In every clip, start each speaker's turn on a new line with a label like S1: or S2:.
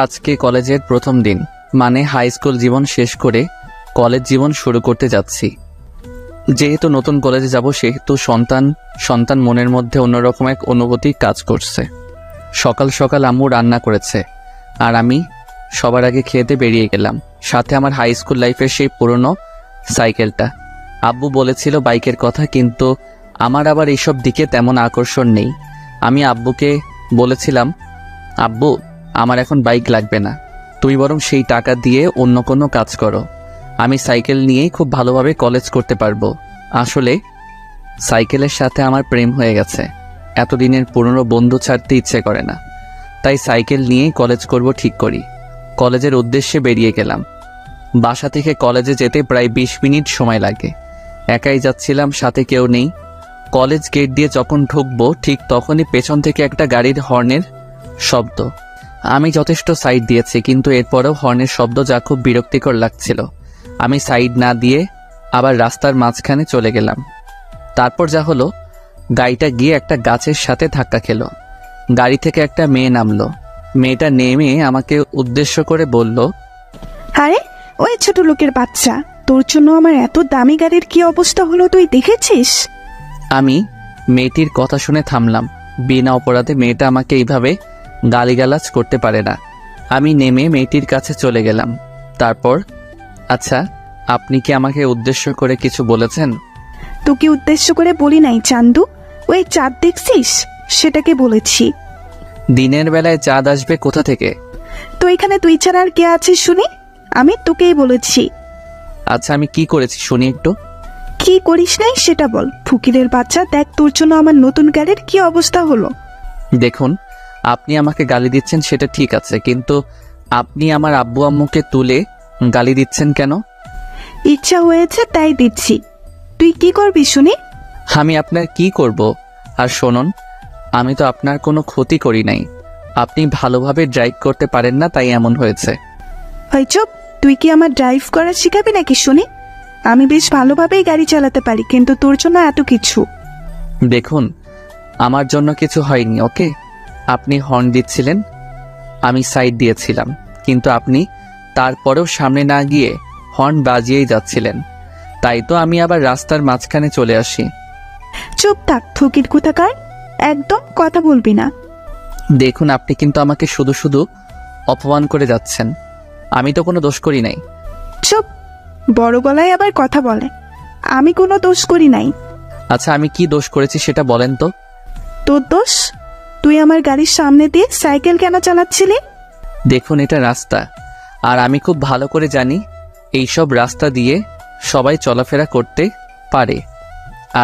S1: আজকে কলেজের প্রথম দিন, মানে হাই স্কুল জীবন শেষ করে কলেজ জীবন শুরু করতে যাচ্ছি। যেহেতু নতুন কলেজে যাব, সেহেতু সন্তান মনের মধ্যে অন্যরকম এক অনুভূতি কাজ করছে। সকাল সকাল আম্মু রান্না করেছে, আর আমি সবার আগে খেতে বেরিয়ে গেলাম। সাথে আমার হাই স্কুল লাইফের সেই পুরনো সাইকেলটা। আব্বু বলেছিল বাইকের কথা, কিন্তু আমার আবার এইসব দিকে তেমন আকর্ষণ নেই। আমি আব্বুকে বলেছিলাম, আব্বু, আমার এখন বাইক লাগবে না, তুমি বরং সেই টাকা দিয়ে অন্য কোনো কাজ করো। আমি সাইকেল নিয়েই খুব ভালোভাবে কলেজ করতে পারবো। আসলে সাইকেলের সাথে আমার প্রেম হয়ে গেছে। এতদিনের পুরনো বন্ধু ছাড়তে ইচ্ছে করে না, তাই সাইকেল নিয়েই কলেজ করব ঠিক করি। কলেজের উদ্দেশ্যে বেরিয়ে গেলাম। বাসা থেকে কলেজে যেতে প্রায় 20 মিনিট সময় লাগে। একাই যাচ্ছিলাম, সাথে কেউ নেই। কলেজ গেট দিয়ে যখন ঢুকবো, ঠিক তখনই পেছন থেকে একটা গাড়ির হর্নের শব্দ। আমি যথেষ্ট সাইড দিয়েছি, কিন্তু এরপরেও হর্নের শব্দ যা খুব বিরক্তিকর লাগছিল। আমি সাইড না দিয়ে আবার রাস্তার মাঝখানে চলে গেলাম। তারপর যা হলো, গাড়িটা গিয়ে একটা গাছের সাথে ধাক্কা খেলো। গাড়ি থেকে একটা মেয়ে নামলো। মেয়েটা নেমে আমাকে উদ্দেশ্য করে বলল,
S2: আরে ওই ছোট লোকের বাচ্চা, তোর জন্য আমার এত দামি গাড়ির কি অবস্থা হলো তুই দেখেছিস?
S1: আমি মেয়েটির কথা শুনে থামলাম। বিনা অপরাধে মেয়েটা আমাকে এইভাবে গালিগালাজ করতে পারে না। আমি নেমে মেয়েটির কাছে চলে গেলাম। তারপর, আচ্ছা, আপনি কি আমাকে উদ্দেশ্য করে কিছু বলেছেন?
S2: তোকে উদ্দেশ্য করে বলি নাই চান্দু, ওই চাঁদ দেখছিস সেটাকে বলেছি।
S1: দিনের বেলায় চাঁদ আসবে কোথা থেকে?
S2: তো এখানে তুই ছাড়া আর কে আছিস শুনি? আমি তোকেই বলেছি।
S1: আচ্ছা, আমি কি করেছি শুনি একটু।
S2: কি করিস নাই সেটা বল। ফকিরের বাচ্চা, দেখ তোর জন্য আমার নতুন গাড়ির কি অবস্থা হলো।
S1: দেখুন, আপনি আমাকে গালি দিচ্ছেন সেটা ঠিক আছে, কিন্তু আপনি আমার আব্বু আম্মুকে তুলে গালি দিচ্ছেন কেন?
S2: ইচ্ছা হয়েছে তাই দিচ্ছি। তুই কি করবি শুনি?
S1: আমি আপনার কি করব? আর শুনুন, আমি তো আপনার কোনো ক্ষতি করি নাই। আপনি ভালোভাবে ড্রাইভ করতে পারেন না, তাই এমন হয়েছে।
S2: হয় চুপ, তুই কি আমার ড্রাইভ করা শিখাবি নাকি শুনি? আমি বেশ ভালোভাবেই গাড়ি চালাতে পারি, কিন্তু তোর জন্য এত কিছু।
S1: দেখুন, আমার জন্য কিছু হয়নি, ওকে? আপনি হর্ন দিচ্ছিলেন, আমি সাইড দিয়েছিলাম, কিন্তু আপনি তারপরেও সামনে না গিয়ে হর্ন বাজিয়েই যাচ্ছিলেন। তাই তো আমি আবার রাস্তার মাঝখানে চলে আসি।
S2: চুপ থাক ফকির কোথাকার, একদম কথা বলবি না।
S1: দেখুন, আপনি কিন্তু আমাকে শুধু শুধু অপমান করে যাচ্ছেন। আমি তো কোনো দোষ করি নাই।
S2: চুপ, বড় গলায় আবার কথা বলে। আমি কোনো দোষ করি নাই।
S1: আচ্ছা, আমি কি দোষ করেছি সেটা বলেন তো।
S2: তোর দোষ? তুই আমার গাড়ির সামনে দিয়ে সাইকেল কেন চালাচ্ছিলি?
S1: দেখুন, এটা রাস্তা, আর আমি খুব ভালো করে জানি এইসব রাস্তা দিয়ে সবাই চলাফেরা করতে পারে।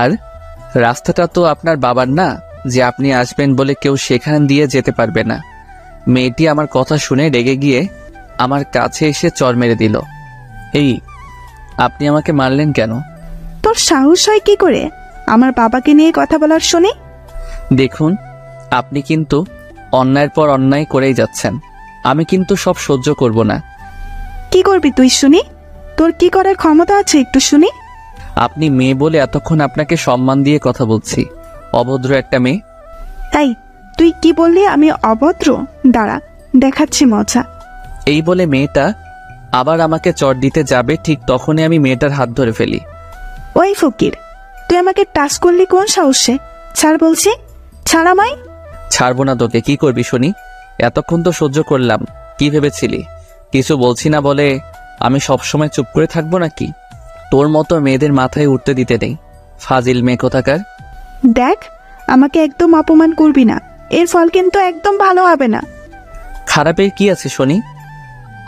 S1: আর রাস্তাটা তো আপনার বাবার না, যে আপনি আসবেন বলে কেউ সেখান দিয়ে যেতে পারবে না। মেয়েটি আমার কথা শুনে রেগে গিয়ে আমার কাছে এসে চড় মেরে দিল। এই, আপনি আমাকে মারলেন কেন?
S2: তোর সাহস হয় কি করে আমার বাবাকে নিয়ে কথা বলার শুনি?
S1: দেখুন, আপনি কিন্তু অন্যায়ের পর অন্যায় করেই যাচ্ছেন। আমি কিন্তু সব সহ্য করব না।
S2: কি করবি তুই শুনি? তোর কি করার ক্ষমতা আছে একটু শুনি?
S1: আপনি মেয়ে বলে এতক্ষণ আপনাকে সম্মান দিয়ে কথা বলছি। অভদ্র একটা মেয়ে।
S2: এই, তুই কি বললি আমি অভদ্র? দাঁড়া, দেখাচ্ছি মজা।
S1: এই বলে মেয়েটা আবার আমাকে চড় দিতে যাবে, ঠিক তখনই আমি মেয়েটার হাত ধরে ফেলি।
S2: ওই ফকির, তুই আমাকে টাচ করলি কোন সাহসে? ছাড় বলছি, ছাড় আমায়।
S1: ছাড়বো না তোকে। কি করবি শুনি? এতক্ষণ তো সহ্য করলাম, কি ভেবেছিলি কিছু বলছি না বলে আমি সবসময় চুপ করে থাকবো নাকি? তোর মতো মেয়েদের মাথায় উঠতে দিতে নেই, ফাজিল মেয়ে কোথাকার।
S2: দেখ, আমাকে একদম অপমান করবি না, এর ফল কিন্তু একদম ভালো হবে না।
S1: খারাপের কি আছে শুনি?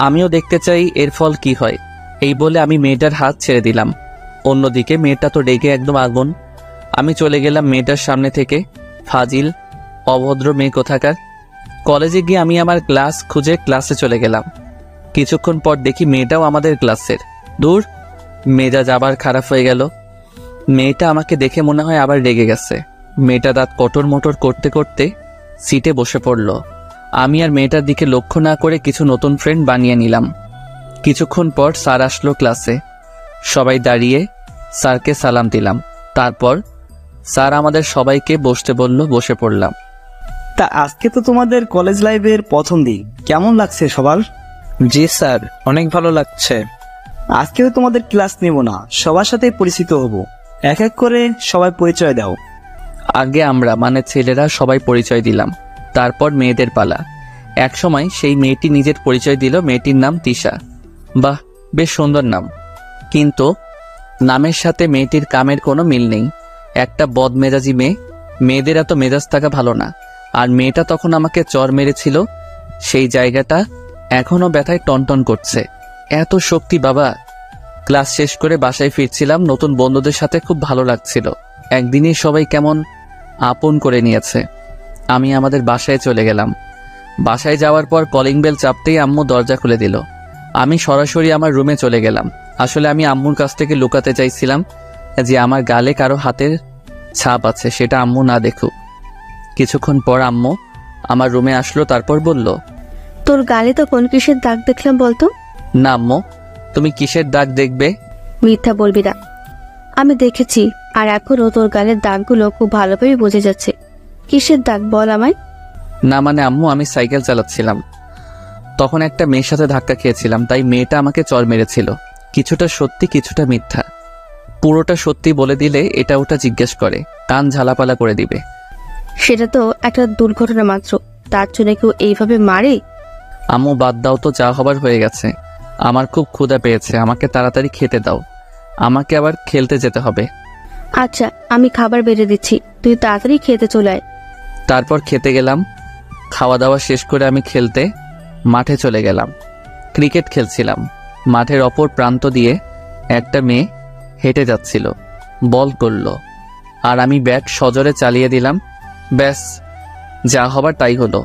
S1: আমিও দেখতে চাই এর ফল কি হয়। এই বলে আমি মেয়েটার হাত ছেড়ে দিলাম। অন্যদিকে মেয়েটা তো রেগে একদম আগুন। আমি চলে গেলাম মেয়েটার সামনে থেকে। ফাজিল, অভদ্র মেয়ে কোথাকার। কলেজে গিয়ে আমি আমার ক্লাস খুঁজে ক্লাসে চলে গেলাম। কিছুক্ষণ পর দেখি মেয়েটাও আমাদের ক্লাসের। দূর, মেজাজ আবার খারাপ হয়ে গেল। মেয়েটা আমাকে দেখে মনে হয় আবার রেগে গেছে। মেয়েটা দাঁত কটর মোটর করতে করতে সিটে বসে পড়ল। আমি আর মেয়েটার দিকে লক্ষ্য না করে কিছু নতুন ফ্রেন্ড বানিয়ে নিলাম। কিছুক্ষণ পর স্যার আসলো ক্লাসে। সবাই দাঁড়িয়ে স্যারকে সালাম দিলাম। তারপর স্যার আমাদের সবাইকে বসতে বলল, বসে পড়লাম।
S3: তা আজকে তো তোমাদের কলেজ লাইফের প্রথম দিন, কেমন লাগছে সবার?
S4: জি স্যার, অনেক ভালো লাগছে।
S3: আজকেও তোমাদের ক্লাস নেব না, সবার সাথে পরিচিত হব। এক এক করে সবাই পরিচয় দাও।
S1: আগে আমরা মানে ছেলেরা সবাই পরিচয় দিলাম, তারপর মেয়েদের পালা। এক সময় সেই মেয়েটি নিজের পরিচয় দিল। মেয়েটির নাম তিশা। বাহ, বেশ সুন্দর নাম, কিন্তু নামের সাথে মেয়েটির কামের কোনো মিল নেই। একটা বদমেজাজি মেয়ে। মেয়েদের এত মেজাজ থাকা ভালো না। আর মেয়েটা তখন আমাকে চর মেরেছিল, সেই জায়গাটা এখনো ব্যথায় টনটন করছে। এত শক্তি বাবা! ক্লাস শেষ করে বাসায় ফিরছিলাম, নতুন বন্ধুদের সাথে খুব ভালো লাগছিল। একদিনই সবাই কেমন আপন করে নিয়েছে। আমি আমাদের বাসায় চলে গেলাম। বাসায় যাওয়ার পর কলিং বেল চাপতেই আম্মু দরজা খুলে দিল। আমি সরাসরি আমার রুমে চলে গেলাম। আসলে আমি আম্মুর কাছ থেকে লুকাতে চাইছিলাম যে আমার গালে কারো হাতের ছাপ আছে, সেটা আম্মু না দেখুক। কিছুক্ষণ পর আম্মু আমার রুমে আসলো, তারপর বলল,
S5: তোর গালে তো কোন কিসের দাগ দেখলাম বলতো?
S1: না আম্মু, তুমি কিসের দাগ দেখবে?
S5: মিথ্যা বলবি না, আমি দেখেছি, আর এখনো তোর গালের দাগগুলো খুব ভালোভাবে বোঝা যাচ্ছে। কিসের দাগ বল আমায়।
S1: না মানে আম্মু, আমি সাইকেল চালাচ্ছিলাম, তখন একটা মেয়ের সাথে ধাক্কা খেয়েছিলাম, তাই মেয়েটা আমাকে চড় মেরেছিল। কিছুটা সত্যি কিছুটা মিথ্যা। পুরোটা সত্যি বলে দিলে এটা ওটা জিজ্ঞেস করে, কান ঝালাপালা করে দিবে।
S5: সেটা তো একটা দুর্ঘটনা মাত্র, তার জন্য কেউ এইভাবে মারে?
S1: আম্মু বাদ দাও তো, যা হবার হয়ে গেছে। আমার খুব ক্ষুধা পেয়েছে, আমাকে তাড়াতাড়ি খেতে দাও, আমাকে আবার খেলতে যেতে হবে।
S5: আচ্ছা, আমি খাবার বেড়ে দিচ্ছি, তুই তাড়াতাড়ি খেতে চলে আয়।
S1: তারপর খেতে গেলাম। খাওয়া দাওয়া শেষ করে আমি খেলতে মাঠে চলে গেলাম। ক্রিকেট খেলছিলাম। মাঠের অপর প্রান্ত দিয়ে একটা মেয়ে হেঁটে যাচ্ছিল, বল করল, আর আমি ব্যাট সজোরে চালিয়ে দিলাম। ব্যাস, যা হবার তাই হলো।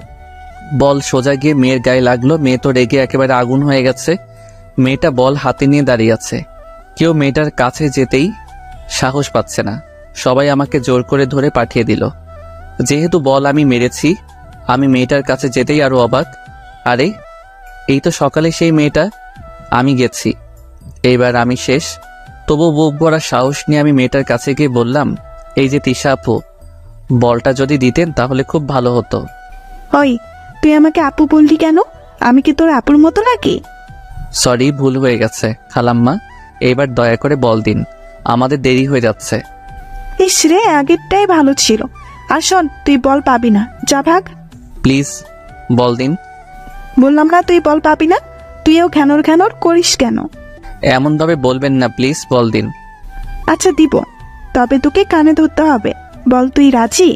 S1: বল সোজা গিয়ে মেয়ের গায়ে লাগলো। মেয়ে তো রেগে একেবারে আগুন হয়ে গেছে। মেয়েটা বল হাতে নিয়ে দাঁড়িয়ে আছে। কেউ মেয়েটার কাছে যেতেই সাহস পাচ্ছে না। সবাই আমাকে জোর করে ধরে পাঠিয়ে দিল। যেহেতু বল আমি মেরেছি, আমি মেয়েটার কাছে যেতেই আরো অবাক। আরে, এই তো সকালে সেই মেয়েটা। আমি গেছি, এইবার আমি শেষ। তবু বুক ভরা সাহস নিয়ে আমি মেয়েটার কাছে গিয়ে বললাম, এই যে তিশা আপু, বলটা যদি দিতেন তাহলে খুব ভালো হতো।
S2: ওই, তুই আমাকে আপু বললি কেন? আমি কি তোর আপুর মতো নাকি?
S1: সরি, ভুল হয়ে গেছে খালাম্মা, এইবার দয়া করে বল দিন, আমাদের দেরি হয়ে যাচ্ছে।
S2: ইস রে, আগেরটাই ভালো ছিল। আর শোন, তুই বল পাবি না, যা ভাগ।
S1: প্লিজ বল দিন।
S2: বললাম না তুই বল পাবি না। তুইও ঘ্যানর ঘ্যানর করিস কেন?
S1: এমনভাবে বলবেন না প্লিজ, বল দিন।
S2: আচ্ছা দিব, তবে তোকে কানে ধরতে হবে। বল, তুই রাজি?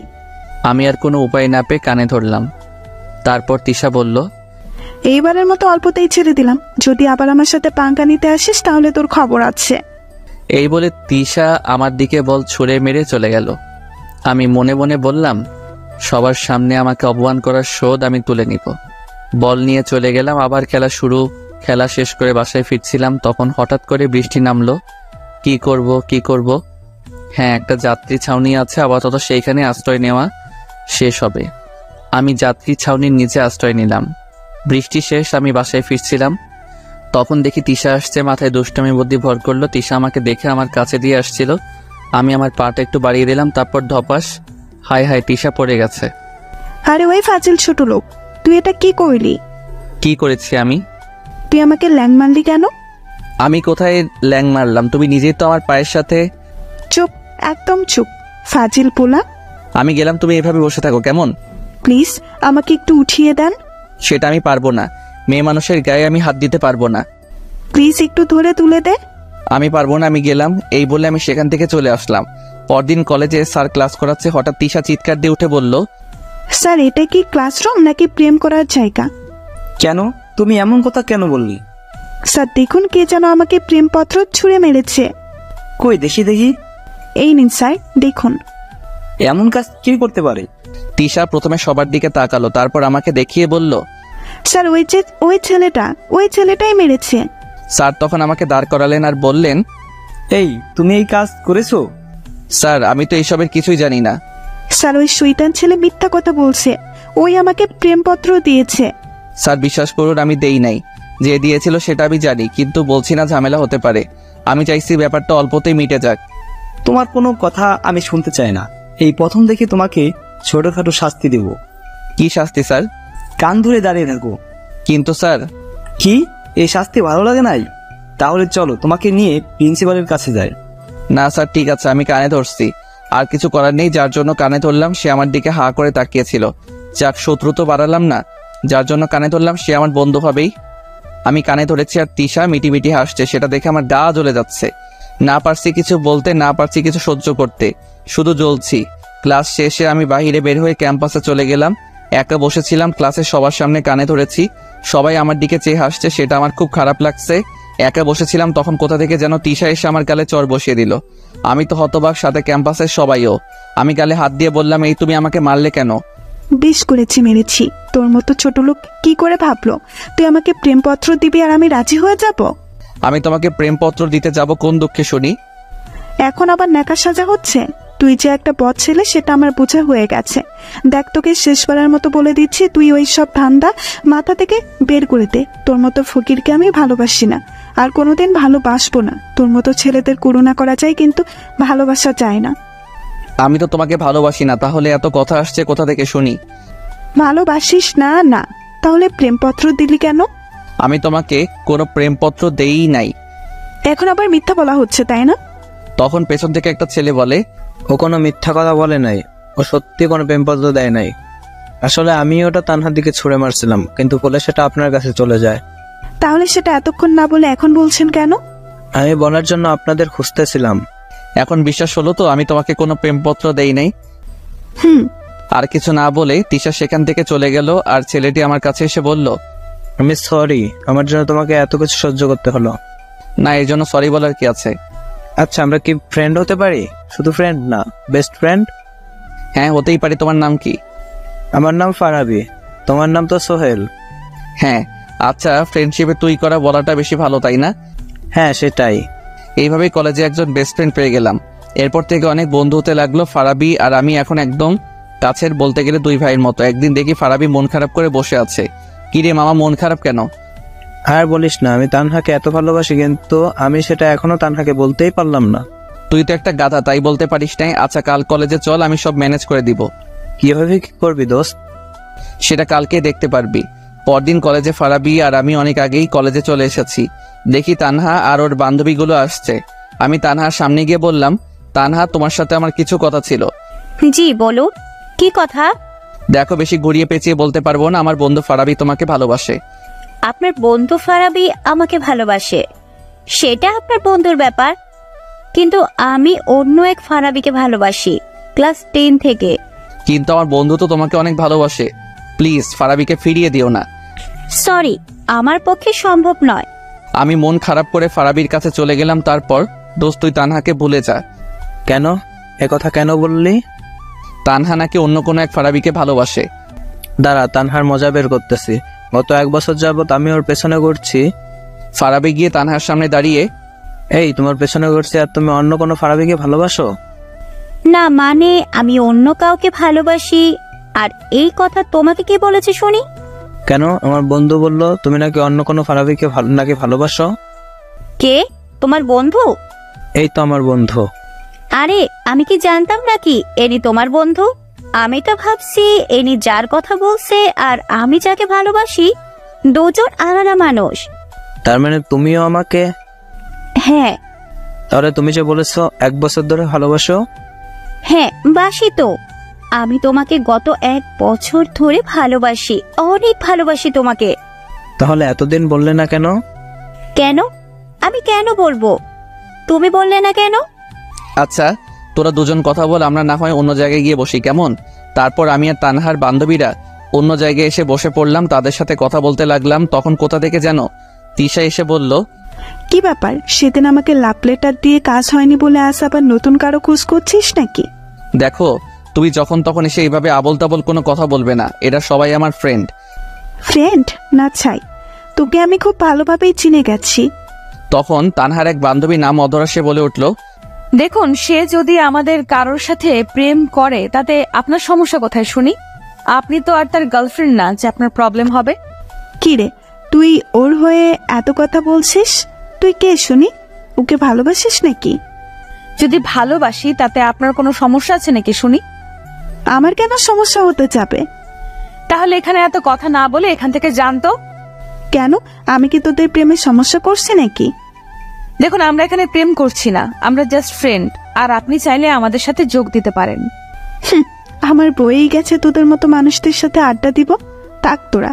S1: আমি আর কোনো উপায় না পেয়ে কানে ধরলাম। তারপর তিশা বলল,
S2: এইবারের মতো অল্পতেই ছেড়ে দিলাম, যদি আবার আমার সাথে পাঙ্কা নিতে আসিস তাহলে তোর খবর আছে।
S1: এই বলে তিশা আমার দিকে বল ছুঁড়ে মেরে চলে গেল। আমি মনে মনে বললাম, সবার সামনে আমাকে অপমান করার শোধ আমি তুলে নিব। বল নিয়ে চলে গেলাম, আবার খেলা শুরু। খেলা শেষ করে বাসায় ফিরছিলাম, তখন হঠাৎ করে বৃষ্টি নামলো। কি করব? হ্যাঁ, একটা যাত্রী ছাউনি আছে, আপাতত সেইখানে আশ্রয় নেওয়া শেষ হবে। আমি যাত্রী ছাউনির নিচে আশ্রয় নিলাম। বৃষ্টি শেষ, আমি বাসায় ফিরছিলাম, তখন দেখি তিশা আসছে। মাথায় দুষ্টামি বুদ্ধি ভর করলো। তিশা আমাকে দেখে আমার কাছে দিয়ে আসছিল। আমি আমার পাটা একটু বাড়িয়ে দিলাম, তারপর ধপাস, হায় হায়, তিশা পড়ে গেছে।
S2: আরে ওই ফাজিল ছোট লোক, তুই এটা কি করলি?
S1: কি করেছি আমি?
S2: তুই আমাকে ল্যাং মারলি কেন?
S1: আমি কোথায় ল্যাং মারলাম? তুমি নিজেই তো আমার পায়ের সাথে।
S2: চুপ, একদম চুপ, ফাজিল পোলা।
S1: আমি গেলাম, তুমি এভাবে বসে থাকো কেমন?
S2: প্লিজ আমাকে একটু উঠিয়ে দেন।
S1: সেটা আমি পারবো না, মেয়ে মানুষের গায়ে আমি হাত দিতে পারবো না।
S2: প্লিজ একটু ধরে তুলে দে।
S1: আমি পারবো না, আমি গেলাম। এই বলে আমি সেখান থেকে চলে আসলাম। পরদিন কলেজে স্যার ক্লাস করাচ্ছে, হঠাৎ তিশা চিৎকার দিয়ে উঠে বলল,
S2: স্যার, এটা কি ক্লাসরুম নাকি প্রেম করার জায়গা?
S3: কেন, তুমি এমন কথা কেন বললি?
S2: স্যার দেখুন, কে যেন আমাকে প্রেমপত্র ছুঁড়ে মেরেছে।
S3: কই দেখি।
S2: এই নিন স্যার, দেখুন।
S3: এমন কাজ কে করতে পারে?
S1: তিশা প্রথমে সবার দিকে তাকালো, তারপর আমাকে দেখিয়ে বলল,
S2: স্যার ওই ছেলেটাই মেরেছে।
S1: স্যার তখন আমাকে দাঁড় করালেন আর বললেন,
S3: এই, তুমি এই কাজ করেছো?
S1: স্যার আমি তো এইসবের কিছুই জানি না।
S2: স্যার ওই শয়তান ছেলে মিথ্যা কথা বলছে, ওই আমাকে প্রেমপত্র দিয়েছে।
S1: স্যার বিশ্বাস করুন, আমি দেই নাই। যে দিয়েছিল সেটা আমি জানি, কিন্তু বলছি না, ঝামেলা হতে পারে। আমি চাইছি ব্যাপারটা অল্পতেই মিটে যাক।
S3: তোমার কোনো কথা আমি শুনতে চাই না। এই প্রথম দেখে তোমাকে ছোটখাটো শাস্তি দেব।
S1: কি শাস্তি স্যার?
S3: কান ধরে দাঁড়িয়ে থাকো।
S1: কিন্তু স্যার।
S3: কি, এই শাস্তি ভালো লাগে নাই? তাহলে চলো তোমাকে নিয়ে প্রিন্সিপালের কাছে যাই।
S1: না স্যার, ঠিক আছে, আমি কানে ধরছি। আর কিছু করার নেই, যার জন্য কানে ধরলাম সে আমার দিকে হা করে তাকিয়েছিল। যাক, শত্রু তো বাড়ালাম না। যার জন্য কানে ধরলাম সে আমার বন্ধু হবেই। আমি কানে ধরেছি আর তিশা মিটিমিটি হাসছে, সেটা দেখে আমার গা জ্বলে যাচ্ছে। না পারছি কিছু বলতে, না পারছি কিছু সহ্য করতে, শুধু জ্বলছি। ক্লাস শেষে আমি বাইরে বের হয়ে ক্যাম্পাসে চলে গেলাম। একা বসেছিলাম, ক্লাসের সবার সামনে কানে ধরেছি, সবাই আমার দিকে চেয়ে হাসছে, সেটা আমার খুব খারাপ লাগছে। একা বসেছিলাম, তখন কোথা থেকে যেন তিশা এসে আমার গালে চড় বসিয়ে দিল। আমি তো হতবাক, সাথে ক্যাম্পাসের সবাইও। আমি গালে হাত দিয়ে বললাম, এই তুমি আমাকে মারলে কেন?
S2: বেশ করেছি, মেরেছি। তোর মতো ছোট লোক কি করে ভাবলো তুই আমাকে প্রেমপত্র দিবি আর আমি রাজি হয়ে যাব?
S1: আমি তোমাকে প্রেমপত্র দিতে যাব কোন দুঃখে শুনি?
S2: এখন আবার ন্যাকা সাজা হচ্ছে? তুই যে একটা বদ ছেলে সেটা আমার বোঝা হয়ে গেছে। দেখ, তোকে শেষবারের মতো বলে দিচ্ছি, তুই ওই সব ধান্দা মাথা থেকে বের করে দে। তোর মতো ফকিরকে আমি ভালোবাসি না, আর কোনোদিন ভালোবাসবো না। তোর মতো ছেলেদের করুণা করা যায়, কিন্তু ভালোবাসা যায় না।
S1: আমি তো তোমাকে ভালোবাসি না, তাহলে এত কথা আসছে কোথা থেকে শুনি?
S2: ভালোবাসিস না? না, তাহলে প্রেমপত্র দিলি কেন?
S1: আমি তোমাকে কোনো প্রেমপত্র দেই নাই।
S2: এখন আবার মিথ্যা বলা হচ্ছে, তাই না?
S1: তখন পেছন থেকে একটা ছেলে বলে,
S4: ও কোনো মিথ্যা কথা বলে নাই, ও সত্যি কোনো প্রেমপত্র দেয় নাই। আসলে আমি ওটা তানহার দিকে ছুঁড়ে মারছিলাম, কিন্তু বলে সেটা আপনার কাছে চলে যায়।
S2: তাহলে সেটা এতক্ষণ না বলে এখন বলছেন কেন?
S4: আমি বলার জন্য আপনাদের খুঁজতেছিলাম।
S1: এখন বিশ্বাস হলো তো আমি তোমাকে কোনো প্রেমপত্র দেই নাই?
S2: হুম।
S1: আর কিছু না বলে তিশা সেখান থেকে চলে গেল, আর ছেলেটি আমার কাছে এসে বলল,
S4: আমি সরি, আমার জন্য তোমাকে এত কিছু সহ্য করতে হলো।
S1: না, এর জন্য সরি বলার কি আছে?
S4: আচ্ছা, আমরা কি ফ্রেন্ড হতে পারি? শুধু ফ্রেন্ড না, বেস্ট ফ্রেন্ড?
S1: হ্যাঁ, হতেই পারি। তোমার নাম কি?
S4: আমার নাম ফারাবি, তোমার নাম তো সোহেল।
S1: হ্যাঁ। আচ্ছা, ফ্রেন্ডশিপে তুই করা বলাটা বেশি ভালো, তাই না?
S4: হ্যাঁ, সেটাই।
S1: এইভাবেই কলেজে একজন বেস্ট ফ্রেন্ড পেয়ে গেলাম। এরপর থেকে অনেক বন্ধু হতে লাগলো। ফারাবি আর আমি এখন একদম কাছের, বলতে গেলে দুই ভাইয়ের মতো। একদিন দেখি ফারাবি মন খারাপ করে বসে আছে। কিরে মামা, মন খারাপ কেন?
S4: আর বলিস না, আমি তানহাকে এত ভালোবাসি, কিন্তু আমি সেটা এখনো তানহাকে বলতেই পারলাম না।
S1: তুই তো একটা গাধা, তাই বলতে পারিস নাই। আচ্ছা, কাল কলেজে চল, আমি সব ম্যানেজ করে দিব।
S4: কিভাবে কি করবি দোস্ত?
S1: সেটা কালকে দেখতে পারবি। পরদিন কলেজে ফারাবি আর আমি অনেক আগেই কলেজে চলে এসেছি। দেখি তানহা আর ওর বান্ধবীগুলো আসছে। আমি তানহার সামনে গিয়ে বললাম, তানহা, তোমার সাথে আমার কিছু কথা ছিল।
S5: জি বলো, কি কথা?
S1: দেখো, বেশি ঘুরিয়ে পেঁচিয়ে বলতে পারবো না, আমার বন্ধু ফারাবি তোমাকে ভালোবাসে।
S5: আপনার বন্ধু ফারাবি আমাকে ভালোবাসে, সেটা আপনার বন্ধুর ব্যাপার, কিন্তু আমি অন্য এক ফারাবিকে ভালোবাসি, ক্লাস 10 থেকে।
S1: কিন্তু আমার বন্ধু তো তোমাকে অনেক ভালোবাসে। প্লিজ ফারাবিকে ফিরিয়ে দিও না।
S5: সরি, আমার পক্ষে সম্ভব নয়।
S1: আমি মন খারাপ করে ফারাবির কাছে চলে গেলাম। তারপর, দোস্ত, তুই তানহাকে ভুলে যা।
S4: কেন? একথা কেন বললি?
S1: তানহা নাকি অন্য কোনো এক ফারাবিকে ভালোবাসে।
S4: দাঁড়া, তানহার মজা বের করতেছি। গত 1 বছর যাবত আমি ওর পেছনে ঘুরছি।
S1: ফারাবি গিয়ে তানহার সামনে দাঁড়িয়ে,
S4: এই, তোমার পেছনে ঘুরছি আর তুমি অন্য কোনো ফারাবিকে ভালোবাসো?
S5: না মানে, আমি অন্য কাউকে ভালোবাসি। আর এই কথা তোমাকে কে বলেছে শুনি?
S4: কেন? আমার বন্ধু বলল তুমি নাকি অন্য কোনো ফারাবিকে নাকি ভালোবাসো।
S5: কে? তোমার বন্ধু?
S4: এই তো আমার বন্ধু।
S5: আরে, আমি কি জানতাম নাকি এনি তোমার বন্ধু? আমি তো ভাবছি এনি যার কথা বলছে আর আমি যাকে ভালোবাসি দুজন আলাদা মানুষ।
S4: তার মানে তুমিও আমাকে?
S5: হ্যাঁ।
S4: তাহলে তুমি যে বলেছো 1 বছর ধরে ভালোবাসো?
S5: হ্যাঁ, বাসি তো। আমি তোমাকে গত 1 বছর ধরে ভালোবাসি, অনেক ভালোবাসি তোমাকে।
S4: তাহলে এতদিন বললে না কেন?
S5: কেন? আমি কেন বলবো? তুমি বললে না কেন?
S1: আচ্ছা, তোরা দুজন কথা বল, আমরা না হয় অন্য জায়গায় গিয়ে বসি, কেমন? তারপর আমি আর তানহার বান্ধবীরা অন্য জায়গায় এসে বসে পড়লাম, তাদের সাথে কথা বলতে লাগলাম। তখন কোথা থেকে যেন তিশা এসে বলল,
S2: কি ব্যাপার, সেদিন আমাকে লাভ লেটার দিয়ে কাজ হয়নি বলে আজ আবার নতুন কারো খোঁজ করছিস নাকি?
S1: দেখো, তুমি যখন তখন এসে এইভাবে আবল তাবল কোনো কথা বলবে না। এরা সবাই আমার ফ্রেন্ড।
S2: ফ্রেন্ড না ছাই, তোকে আমি খুব ভালোভাবেই চিনে গেছি।
S1: তখন তানহার এক বান্ধবী নাম অধরা সে বলে উঠল,
S6: দেখুন, সে যদি আমাদের কারোর সাথে প্রেম করে তাতে আপনার সমস্যা কোথায় শুনি? আপনি তো আর তার গার্লফ্রেন্ড না যে আপনার প্রবলেম হবে।
S2: কি রে, তুই ওর হয়ে এত কথা বলছিস? তুই কে শুনি? ওকে ভালোবাসিস নাকি?
S6: যদি ভালোবাসি তাতে আপনার কোনো সমস্যা আছে নাকি শুনি?
S2: আমার কেন সমস্যা হতে যাবে?
S6: তাহলে এখানে এত কথা না বলে এখান থেকে জানতো।
S2: কেন, আমি কি তোদের প্রেমে সমস্যা করছি নাকি?
S6: দেখুন, আমরা এখানে প্রেম করছি না, আমরা জাস্ট ফ্রেন্ড। আর আপনি চাইলে আমাদের সাথে যোগ দিতে পারেন।
S2: আমার বইয়েই গেছে তোদের মতো মানুষদের সাথে আড্ডা দিব। থাক তোরা।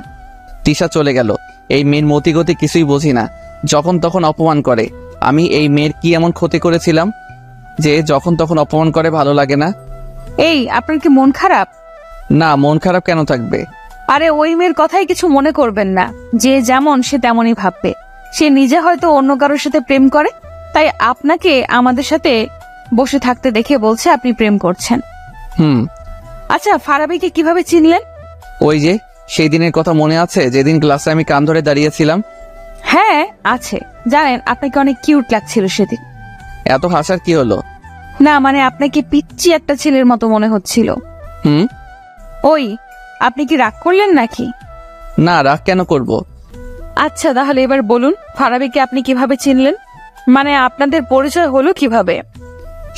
S1: তিশা চলে গেল। এই মেয়ের মতিগতি কিছুই বুঝি না, যখন তখন অপমান করে। আমি এই মেয়ের কি এমন ক্ষতি করেছিলাম যে যখন তখন অপমান করে? ভালো লাগে না।
S6: এই, আপনার কি মন খারাপ?
S1: না, মন খারাপ কেন থাকবে?
S6: আরে ওই মেয়ের কথাই কিছু মনে করবেন না। যে যেমন সে তেমনই ভাববে। সে নিজে হয়তো অন্য কারোর সাথে প্রেম করে, তাই আপনাকে আমাদের সাথে বসে থাকতে দেখে বলছে আপনি প্রেম করছেন। আচ্ছা, ফারাবিকে কিভাবে চিনলেন?
S1: ওই যে সেই দিনের কথা মনে আছে, যেদিন ক্লাসে আমি কান ধরে দাঁড়িয়েছিলাম?
S6: হ্যাঁ আছে। জানেন, আপনাকে অনেক কিউট লাগছিল সেদিন।
S1: এত হাসার কি হলো?
S6: না মানে আপনাকে পিচ্চি একটা ছেলের মতো মনে হচ্ছিল। ওই, আপনি কি রাগ করলেন নাকি?
S1: না, রাগ কেন করব?
S6: আচ্ছা তাহলে এবার বলুন, ফারাবিকে আপনি কিভাবে চিনলেন? মানে আপনাদের পরিচয় হলো কিভাবে?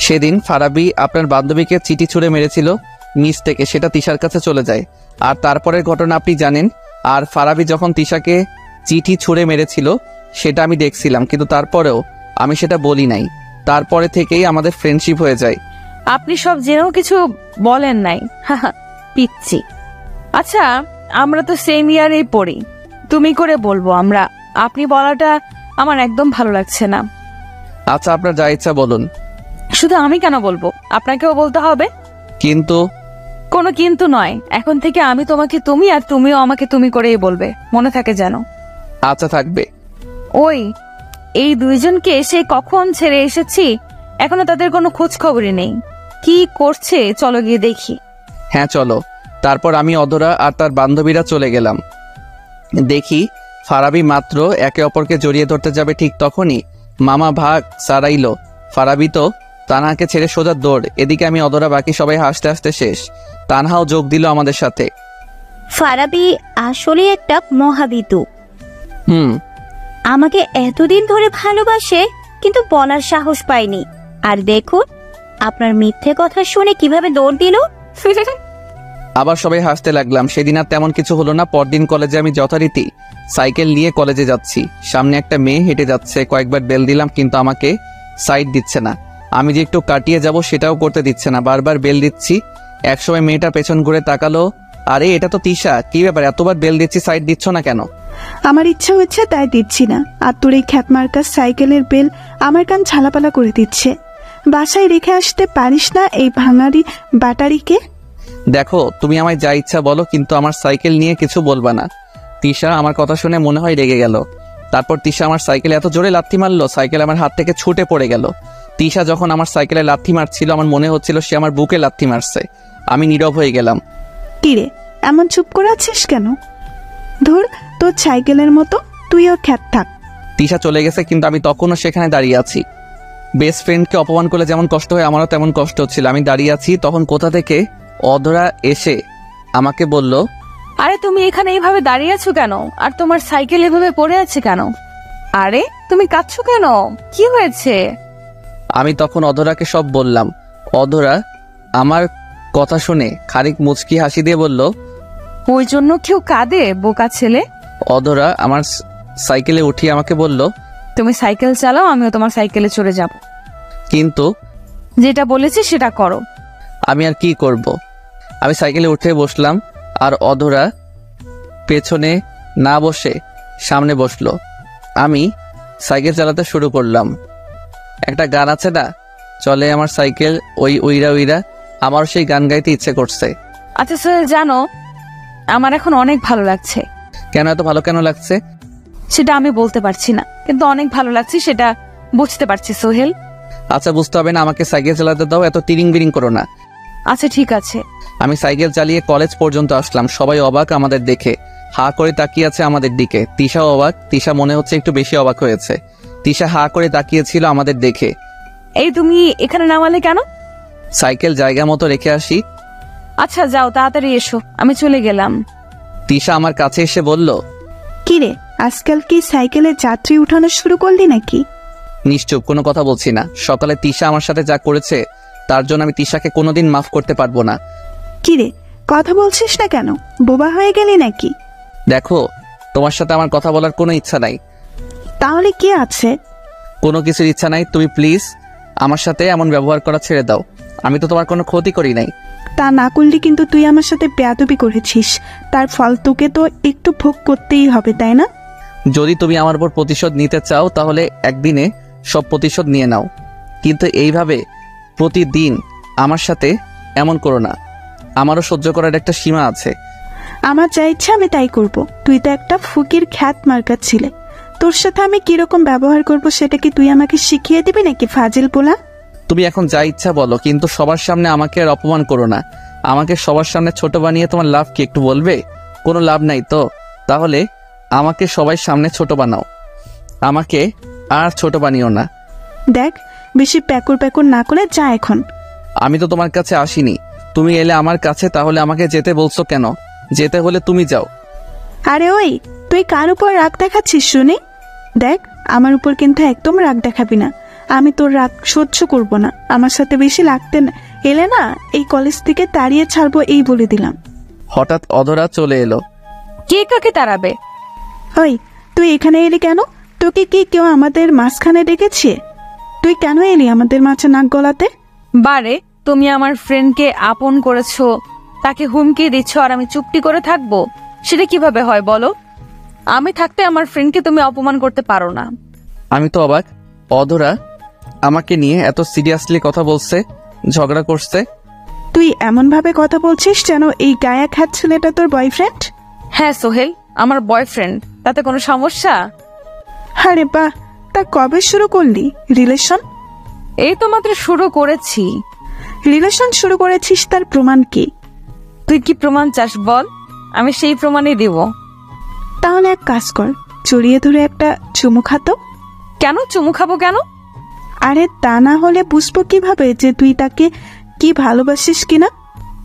S1: সেদিন ফারাবি আপনার বান্ধবীকে চিঠি ছুঁড়ে মেরেছিল নিচ থেকে, সেটা তিশার কাছে চলে যায়। আর তারপরের ঘটনা আপনি জানেন। আর ফারাবি যখন তিশাকে চিঠি ছুঁড়ে মেরেছিল সেটা আমি দেখছিলাম, কিন্তু তারপরেও আমি সেটা বলি নাই। তারপরে থেকেই আমাদের ফ্রেন্ডশিপ হয়ে যায়।
S6: আপনি সব জেনেও কিছু বলেন নাই? পিচ্ছি। আচ্ছা, আমরা তো সেম ইয়ারেই পড়ি, তুমি করে বলবো আমরা। আপনি বলাটা আমার একদম ভালো লাগছে না।
S1: আচ্ছা, আপনার যা ইচ্ছা বলুন।
S6: শুধু আমি কেন বলবো, আপনাকেও বলতে হবে।
S1: কিন্তু?
S6: কোনো কিন্তু নয়, এখন থেকে আমি তোমাকে তুমি আর তুমিও আমাকে তুমি করেই বলবে, মনে থাকে যেন।
S1: আচ্ছা, থাকবে।
S6: ওই, এই দুইজনকে সে কখন ছেড়ে এসেছি, এখনো তাদের কোনো খোঁজ খবরই নেই। কি করছে চলো গিয়ে দেখি।
S1: হ্যাঁ চলো। তারপর আমি, অধরা আর তার বান্ধবীরা চলে গেলাম। দেখি ফারাবি মাত্র একে অপরকে জড়িয়ে ধরতে যাবে, ঠিক তখনই মামা ভাগ সারাইলো। ফারাবি তো তানহাকে ছেড়ে সোজা দৌড়। এদিকে আমি, অধরা, বাকি সবাই হাসতে হাসতে শেষ। তানহাও যোগ দিল আমাদের সাথে।
S5: ফারাবি আসলে একটা মহাবিতু।
S1: হুম।
S5: আমাকে এতদিন ধরে ভালোবাসে, কিন্তু বলার সাহস পাইনি। আর দেখুন, আপনার মিথ্যে কথা শুনে কিভাবে দৌড় দিল।
S1: আবার সবাই হাসতে লাগলাম। সেদিন আর তেমন কিছু হলো না। পরদিন কলেজে আমি যথারীতি সাইকেল নিয়ে কলেজে যাচ্ছি। সামনে একটা মেয়ে হেঁটে যাচ্ছে। কয়েকবার বেল দিলাম, কিন্তু আমাকে সাইড দিচ্ছে না। আমি যে একটু কাটিয়ে যাব সেটাও করতে দিচ্ছে না। বারবার বেল দিচ্ছি। একসময় মেয়েটা পেছন ঘুরে তাকালো। আরে এটা তো তিশা, কি ব্যাপার, এতবার বেল দিচ্ছি, সাইড দিচ্ছ না কেন?
S2: আমার ইচ্ছা হচ্ছে তাই দিচ্ছি না। আর তোর এই খ্যাতমার্কা সাইকেলের বেল আমার কান ঝালাপালা করে দিচ্ছে। বাসায় রেখে আসতে পারিস না এই ভাঙারি ব্যাটারিকে?
S1: দেখো, তুমি আমায় যা ইচ্ছা বলো, কিন্তু আমার সাইকেল নিয়ে কিছু বলবা না। তিশা আমার কথা শুনে মনে হয় রেগে গেল। তারপর তিশা আমার সাইকেলে এত জোরে লাথি মারলো, সাইকেল আমার হাত থেকে ছুটে পড়ে গেল। তিশা যখন আমার সাইকেলে লাথি মারছিল, আমার মনে হচ্ছিল সে আমার বুকে লাথি মারছে। আমি নীরব হয়ে গেলাম।
S2: কিরে, এমন চুপ করে আছিস কেন? ধুর, তোর সাইকেলের মতো তুইও খ্যাত থাক।
S1: তিশা চলে গেছে, কিন্তু আমি তখনও সেখানে দাঁড়িয়ে আছি। বেস্ট ফ্রেন্ডকে অপমান করলে যেমন কষ্ট হয়, আমারও তেমন কষ্ট হচ্ছিল। আমি দাঁড়িয়ে আছি, তখন কোথা থেকে অধরা এসে আমাকে বলল,
S6: আরে তুমি এখানে এইভাবে দাঁড়িয়ে আছো কেন? আর তোমার সাইকেল এভাবে পড়ে আছে কেন? আরে তুমি কাঁদছো কেন? কি হয়েছে?
S1: আমি তখন অধরাকে সব বললাম। অধরা আমার কথা শুনে খানিক মুচকি হাসি দিয়ে বলল,
S6: ওই জন্য কেউ কাঁদে, বোকা ছেলে?
S1: অধরা আমার সাইকেলে উঠিয়ে আমাকে বলল,
S6: তুমি সাইকেল চালাও, আমিও তোমার সাইকেলে চড়ে যাব।
S1: কিন্তু
S6: যেটা বলেছি সেটা করো।
S1: আমি আর কি করব? আমি সাইকেলে উঠে বসলাম, আর অধরা পেছনে না বসে সামনে বসলো। আমি সাইকেল চালাতে শুরু করলাম। একটা গান আছে না, চলে আমার সাইকেল ওই উইরা উইরা, আমার সেই গান গাইতে ইচ্ছে করছে।
S6: আচ্ছা সোহেল, জানো আমার এখন অনেক ভালো লাগছে।
S1: কেন, এত ভালো কেন লাগছে?
S6: সেটা আমি বলতে পারছি না, কিন্তু অনেক ভালো লাগছে সেটা বুঝতে পারছি সোহেল।
S1: আচ্ছা, বুঝতে হবে না, আমাকে সাইকেল চালাতে দাও, এত তিরিং বিরিং করো না।
S6: আচ্ছা ঠিক আছে।
S1: আমি সাইকেল চালিয়ে কলেজ পর্যন্ত আসলাম। সবাই অবাক আমাদের দেখে, হা করে তাকিয়ে আছে আমাদের দিকে। তিশাও অবাক। তিশা মনে হচ্ছে একটু বেশি অবাক হয়েছে। তিশা হা করে তাকিয়েছিল আমাদের দেখে।
S6: এই তুমি এখানে নামালে কেন?
S1: সাইকেল জায়গা মতো রেখে আসি।
S6: আচ্ছা যাও, তাড়াতাড়ি এসো, আমি চলে গেলাম।
S1: তিশা আমার কাছে এসে বলল,
S2: কিরে, আজকাল কি সাইকেলে যাত্রী উঠানো শুরু করলি নাকি?
S1: নিশ্চুপ, কোনো কথা বলছি না। সকালে তিশা আমার সাথে যা করেছে তার জন্য আমি তিশাকে কোনোদিন মাফ করতে পারবো না।
S2: কিরে, কথা বলছিস না কেন? বোবা হয়ে গেলি নাকি?
S1: দেখো, তোমার সাথে আমার কথা বলার কোনো ইচ্ছা নাই।
S2: তাহলে কি আছে?
S1: কোনো কিছুর ইচ্ছা নাই। তুমি প্লিজ আমার সাথে এমন ব্যবহার করা ছেড়ে দাও। আমি তো তোমার কোনো ক্ষতি করি নাই।
S2: তা না করলে কিন্তু তুই আমার সাথে বেয়াদবি করেছিস, তার ফল তোকে তো একটু ভোগ করতেই হবে, তাই না?
S1: যদি তুমি আমার উপর প্রতিশোধ নিতে চাও তাহলে একদিনে সব প্রতিশোধ নিয়ে নাও, কিন্তু এইভাবে প্রতিদিন আমার সাথে এমন করো না। আমারও সহ্য করার একটা সীমা আছে।
S2: আমার যা ইচ্ছা আমি তাই করব। তুই তো একটা ফকির খ্যাত মার্কা ছিলে, তোর সাথে আমি কিরকম ব্যবহার করব সেটা কি তুই আমাকে শিখিয়ে দিবি নাকি ফাজিল পোলা?
S1: তুমি এখন যা ইচ্ছা বলো, কিন্তু সবার সামনে আমাকে আর অপমান করো না। আমাকে সবার সামনে ছোট বানিয়ে তোমার লাভ কি একটু বলবে? কোনো লাভ নাই তো। তাহলে আমাকে সবাই সামনে ছোট বানাও, আমাকে আর ছোট বানিও না।
S2: দেখ, বেশি প্যাকুর প্যাকুর না করে যা এখন।
S1: আমি তো তোমার কাছে আসিনি, তুমি এলে আমার কাছে, তাহলে আমাকে যেতে বলছো কেন? যেতে হলে তুমি যাও।
S2: আরে ওই, তুই কার উপর রাগ দেখাচ্ছিস শুনি? দেখ, আমার উপর কিন্তু একদম রাগ দেখাবি না। আমি তোর রাগ সহ্য করব না। আমার সাথে বেশি লাগতে না এলে না, এই কলেজ থেকে তাড়িয়ে ছাড়বো, এই বলে দিলাম।
S1: হঠাৎ অধরা চলে এলো।
S6: কে কাকে তাড়াবে?
S2: ওই, তুই এখানে এলি কেন? তোকে কি কেউ আমাদের মাঝখানে ডেকেছে? তুই কেন এলি আমাদের মাঝে নাক গলাতে?
S6: বারে, তুমি আমার ফ্রেন্ডকে আপন করেছো, তাকে হুমকি দিচ্ছ, আর আমি চুপটি করে থাকবো? সেটা কিভাবে হয় বলো? আমি থাকতে আমার ফ্রেন্ডকে তুমি অপমান করতে পারো না।
S1: আমি তো অবাক, অধরা আমাকে নিয়ে এত সিরিয়াসলি কথা বলছে, ঝগড়া করছে।
S2: তুই এমন ভাবে কথা বলছিস যেন এই গায়া খ্যাত ছেলেটা তোর বয়ফ্রেন্ড।
S6: হ্যাঁ সোহেল, আমার বয়ফ্রেন্ড, তাতে কোনো সমস্যা?
S2: আরে বাহ, তা কবে শুরু করলি রিলেশন?
S6: এই তো মাত্র শুরু করেছি।
S2: রিলেশন শুরু করেছিস, তার প্রমাণ কি?
S6: তুই কি প্রমাণ চাস বল, আমি সেই প্রমাণই দেব।
S2: তাহলে এক কাজ কর, জড়িয়ে ধরে একটা চুমু খাতো।
S6: কেন চুমু খাবো কেন?
S2: আরে তা না হলে বুঝবো কিভাবে যে তুই তাকে কি ভালোবাসিস কিনা?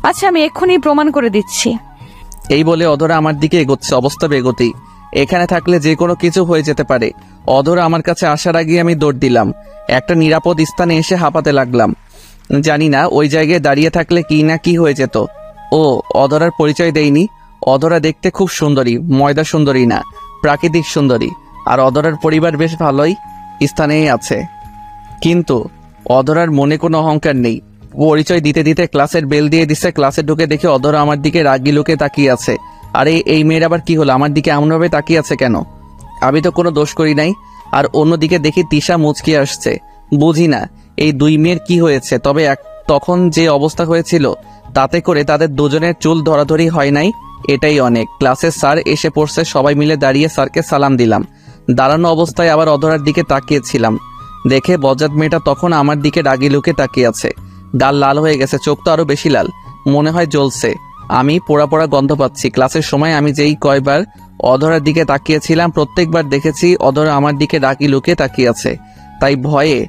S6: আচ্ছা, আমি এক্ষুনি প্রমাণ করে দিচ্ছি।
S1: এই বলে অধরা আমার দিকে এগোচ্ছে, অবস্থা বেগোতেই। এখানে থাকলে যে কোনো কিছু হয়ে যেতে পারে। অধরা আমার কাছে আসার আগে আমি দৌড় দিলাম, একটা নিরাপদ স্থানে এসে হাঁপাতে লাগলাম। জানি না ওই জায়গায় দাঁড়িয়ে থাকলে কি না কি হয়ে যেত। ও অধরার পরিচয় দেয়নি। অধরা দেখতে খুব সুন্দরী, ময়দা সুন্দরী না, প্রাকৃতিক সুন্দরী। আর অধরার পরিবার বেশ ভালোই স্থানেই আছে, কিন্তু অধরার মনে কোনো অহংকার নেই। পরিচয় দিতে দিতে ক্লাসের বেল দিয়ে দিচ্ছে। ক্লাসে ঢুকে দেখে অধরা আমার দিকে রাগি লোকে তাকিয়ে আছে। আরে এই মেয়ের আবার কি হলো? আমার দিকে এমনভাবে তাকিয়ে আছে কেন? আমি তো কোনো দোষ করি নাই। আর অন্যদিকে দেখি তিশা মুচকি আসছে। বুঝি না এই দুই মেয়ের কি হয়েছে। তবে তখন যে অবস্থা হয়েছিল তাতে করে তাদের দুজনের চুল ধরাধরি হয় নাই, এটাই অনেক। ক্লাসের স্যার এসে পড়ছে, সবাই মিলে দাঁড়িয়ে স্যারকে সালাম দিলাম। দাঁড়ানো অবস্থায় আবার অধরার দিকে তাকিয়েছিলাম, দেখে বজ্জাত মেয়েটা তখন আমার দিকে রাগি লুকে তাকিয়ে আছে। গাল লাল হয়ে গেছে, চোখ তো আরো বেশি লাল, মনে হয় জ্বলছে। আমি পোড়া পোড়া গন্ধ পাচ্ছি। ক্লাসের সময় আমি যেই কয়বার অধরার দিকে তাকিয়েছিলাম প্রত্যেকবার দেখেছি অধরা আমার দিকে রাগি লুকে তাকিয়ে আছে। তাই ভয়ে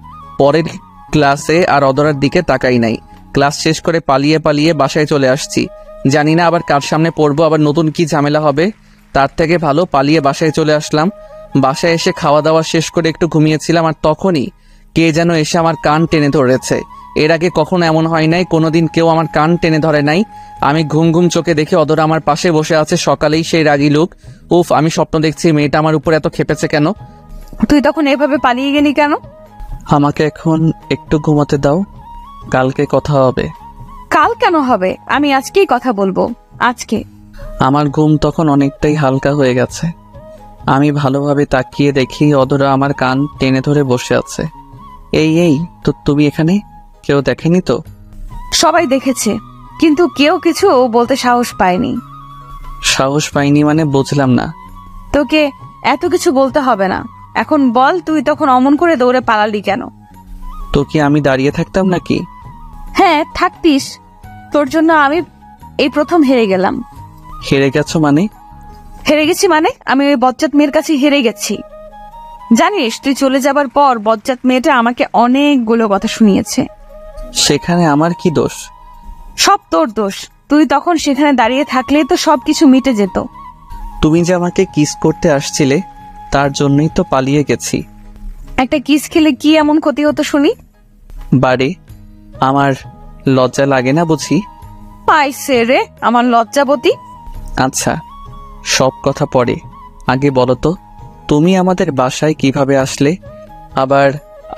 S1: পরের ক্লাসে আর অধরার দিকে তাকাই নাই। ক্লাস শেষ করে পালিয়ে পালিয়ে বাসায় চলে আসছি। জানি না আবার কার সামনে পড়বো, আবার নতুন কি ঝামেলা হবে। তার থেকে ভালো পালিয়ে বাসায় চলে আসলাম। বাসায় এসে খাওয়া দাওয়া শেষ করে একটু ঘুমিয়েছিলাম, আর তখনই কে যেন এসে আমার কান টেনে ধরেছে। এর আগে কখনো এমন হয় নাই, কোনোদিন কেউ আমার কান টেনে ধরে নাই। আমি ঘুম ঘুম চোখে দেখে অধরা আমার পাশে বসে আছে, সকালেই সেই রাগি লোক। উফ, আমি স্বপ্ন দেখছি, মেয়েটা আমার উপর এত খেপেছে কেন?
S6: তুই তখন এভাবে পালিয়ে গেলি কেন?
S1: আমাকে এখন একটু ঘুমাতে দাও, কালকে কথা হবে।
S6: কাল কেন হবে? আমি আজকেই কথা বলবো, আজকে।
S1: আমার ঘুম তখন অনেকটাই হালকা হয়ে গেছে। আমি ভালোভাবে তাকিয়ে দেখি অধরা আমার কান টেনে ধরে বসে আছে। এই তো তুমি এখানে? কেউ দেখেনি তো?
S6: সবাই দেখেছে, কিন্তু কেউ কিছু বলতে সাহস পায়নি।
S1: সাহস পাইনি মানে বুঝলাম না।
S6: তোকে এত কিছু বলতে হবে না। এখন বল, তুই তখন অমন করে দৌড়ে পালালি কেন?
S1: তো কি আমি দাঁড়িয়ে থাকতাম নাকি?
S6: হ্যাঁ থাকতিস, তোর জন্য আমি এই প্রথম হেরে গেলাম।
S1: হেরে গেছো মানে?
S6: হেরে গেছি মানে আমি ওই বজ্জাত মেয়ের কাছে হেরে গেছি। জানিস, তুই চলে যাবার পর বজ্জাত মেয়েটা আমাকে অনেকগুলো কথা শুনিয়েছে।
S1: সেখানে আমার কি দোষ?
S6: সব তোর দোষ। তুই তখন সেখানে দাঁড়িয়ে থাকলে তো সবকিছু মিটে যেত।
S1: তুমি যে আমাকে কিস করতে আসছিলে তার জন্যই তো পালিয়ে গেছি।
S6: একটা কিস খেলে কি এমন ক্ষতি হতো শুনি?
S1: বাড়ি আমার লজ্জা লাগে না বুঝি?
S6: পাইছে রে আমার লজ্জাবতী।
S1: আচ্ছা, সব কথা পরে, আগে বলো তো তুমি আমাদের বাসায় কিভাবে আসলে? আবার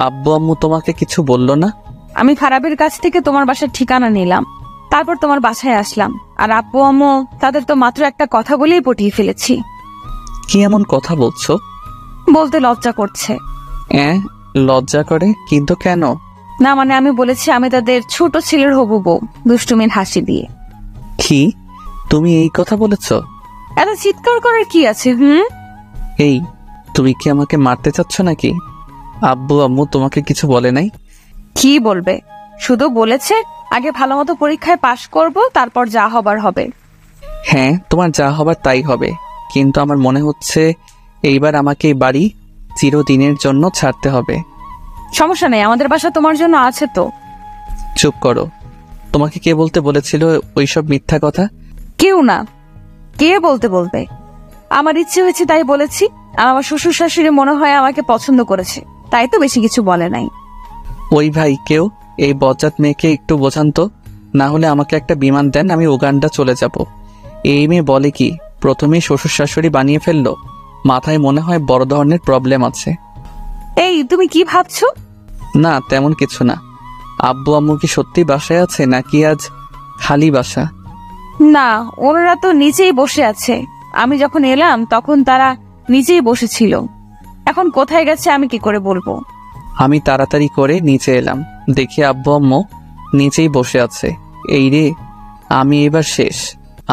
S1: আব্বু আম্মু তোমাকে কিছু বললো না?
S6: আমি ফারাবির কাছ থেকে তোমার বাসার ঠিকানা নিলাম, তারপর তোমার বাসায় আসলাম। আর আব্বু আম্মু তাদের তো মাত্র একটা কথা বলেই পটিয়ে ফেলেছি।
S1: কি এমন কথা বলছো?
S6: বলতে লজ্জা করছে।
S1: লজ্জা করে? কিন্তু কেন?
S6: না মানে আমি বলেছি আমি তাদের ছোট ছেলের হবু বউ, দুষ্টুমির হাসি দিয়ে।
S1: কি তুমি এই কথা বলেছো?
S6: এত চিৎকার করার কি আছে?
S1: এই, তুমি কি আমাকে মারতে চাচ্ছ নাকি? আব্বু আম্মু তোমাকে কিছু বলে নাই?
S6: কি বলবে, শুধু বলেছে আগে ভালো মতো পরীক্ষায় পাশ করব, তারপর যা হবার হবে।
S1: হ্যাঁ, তোমার যা হবার তাই হবে, কিন্তু আমার মনে হচ্ছে এইবার আমাকে এই বাড়ি চিরদিনের জন্য ছাড়তে হবে।
S6: সমস্যা নেই, আমাদের বাসা তোমার জন্য আছে তো।
S1: চুপ করো। তোমাকে কে বলতে বলেছিল ওইসব মিথ্যা কথা?
S6: কেউ না। কে বলতে বলবে, আমার ইচ্ছে হয়েছে তাই বলেছি। আর আমার শ্বশুর শাশুড়ি মনে হয় আমাকে পছন্দ করেছে, তাই তো বেশি কিছু বলে নাই।
S1: ওই ভাই, কেউ এই বজ্জাত মেয়েকে একটু বোঝান তো, না হলে আমাকে একটা বিমান দেন, আমি উগান্ডা চলে যাব। এই মেয়ে বলে কি প্রথমেই শ্বশুর শাশুড়ি বানিয়ে ফেললো? মাথায় মনে হয় বড় ধরনের প্রবলেম আছে।
S6: এই তুমি কি ভাবছো?
S1: না, তেমন কিছু না। আব্বু আম্মু কি সত্যি বাসায় আছে নাকি আজ খালি বাসা?
S6: না, ওনারা তো নিচেই বসে আছে। আমি যখন এলাম তখন তারা নিচেই বসেছিল। এখন কোথায় গেছে আমি কি করে বলবো?
S1: আমি তাড়াতাড়ি করে নিচে এলাম, দেখি আব্বু আম্মু নিচেই বসে আছে। এই রে, আমি এবার শেষ,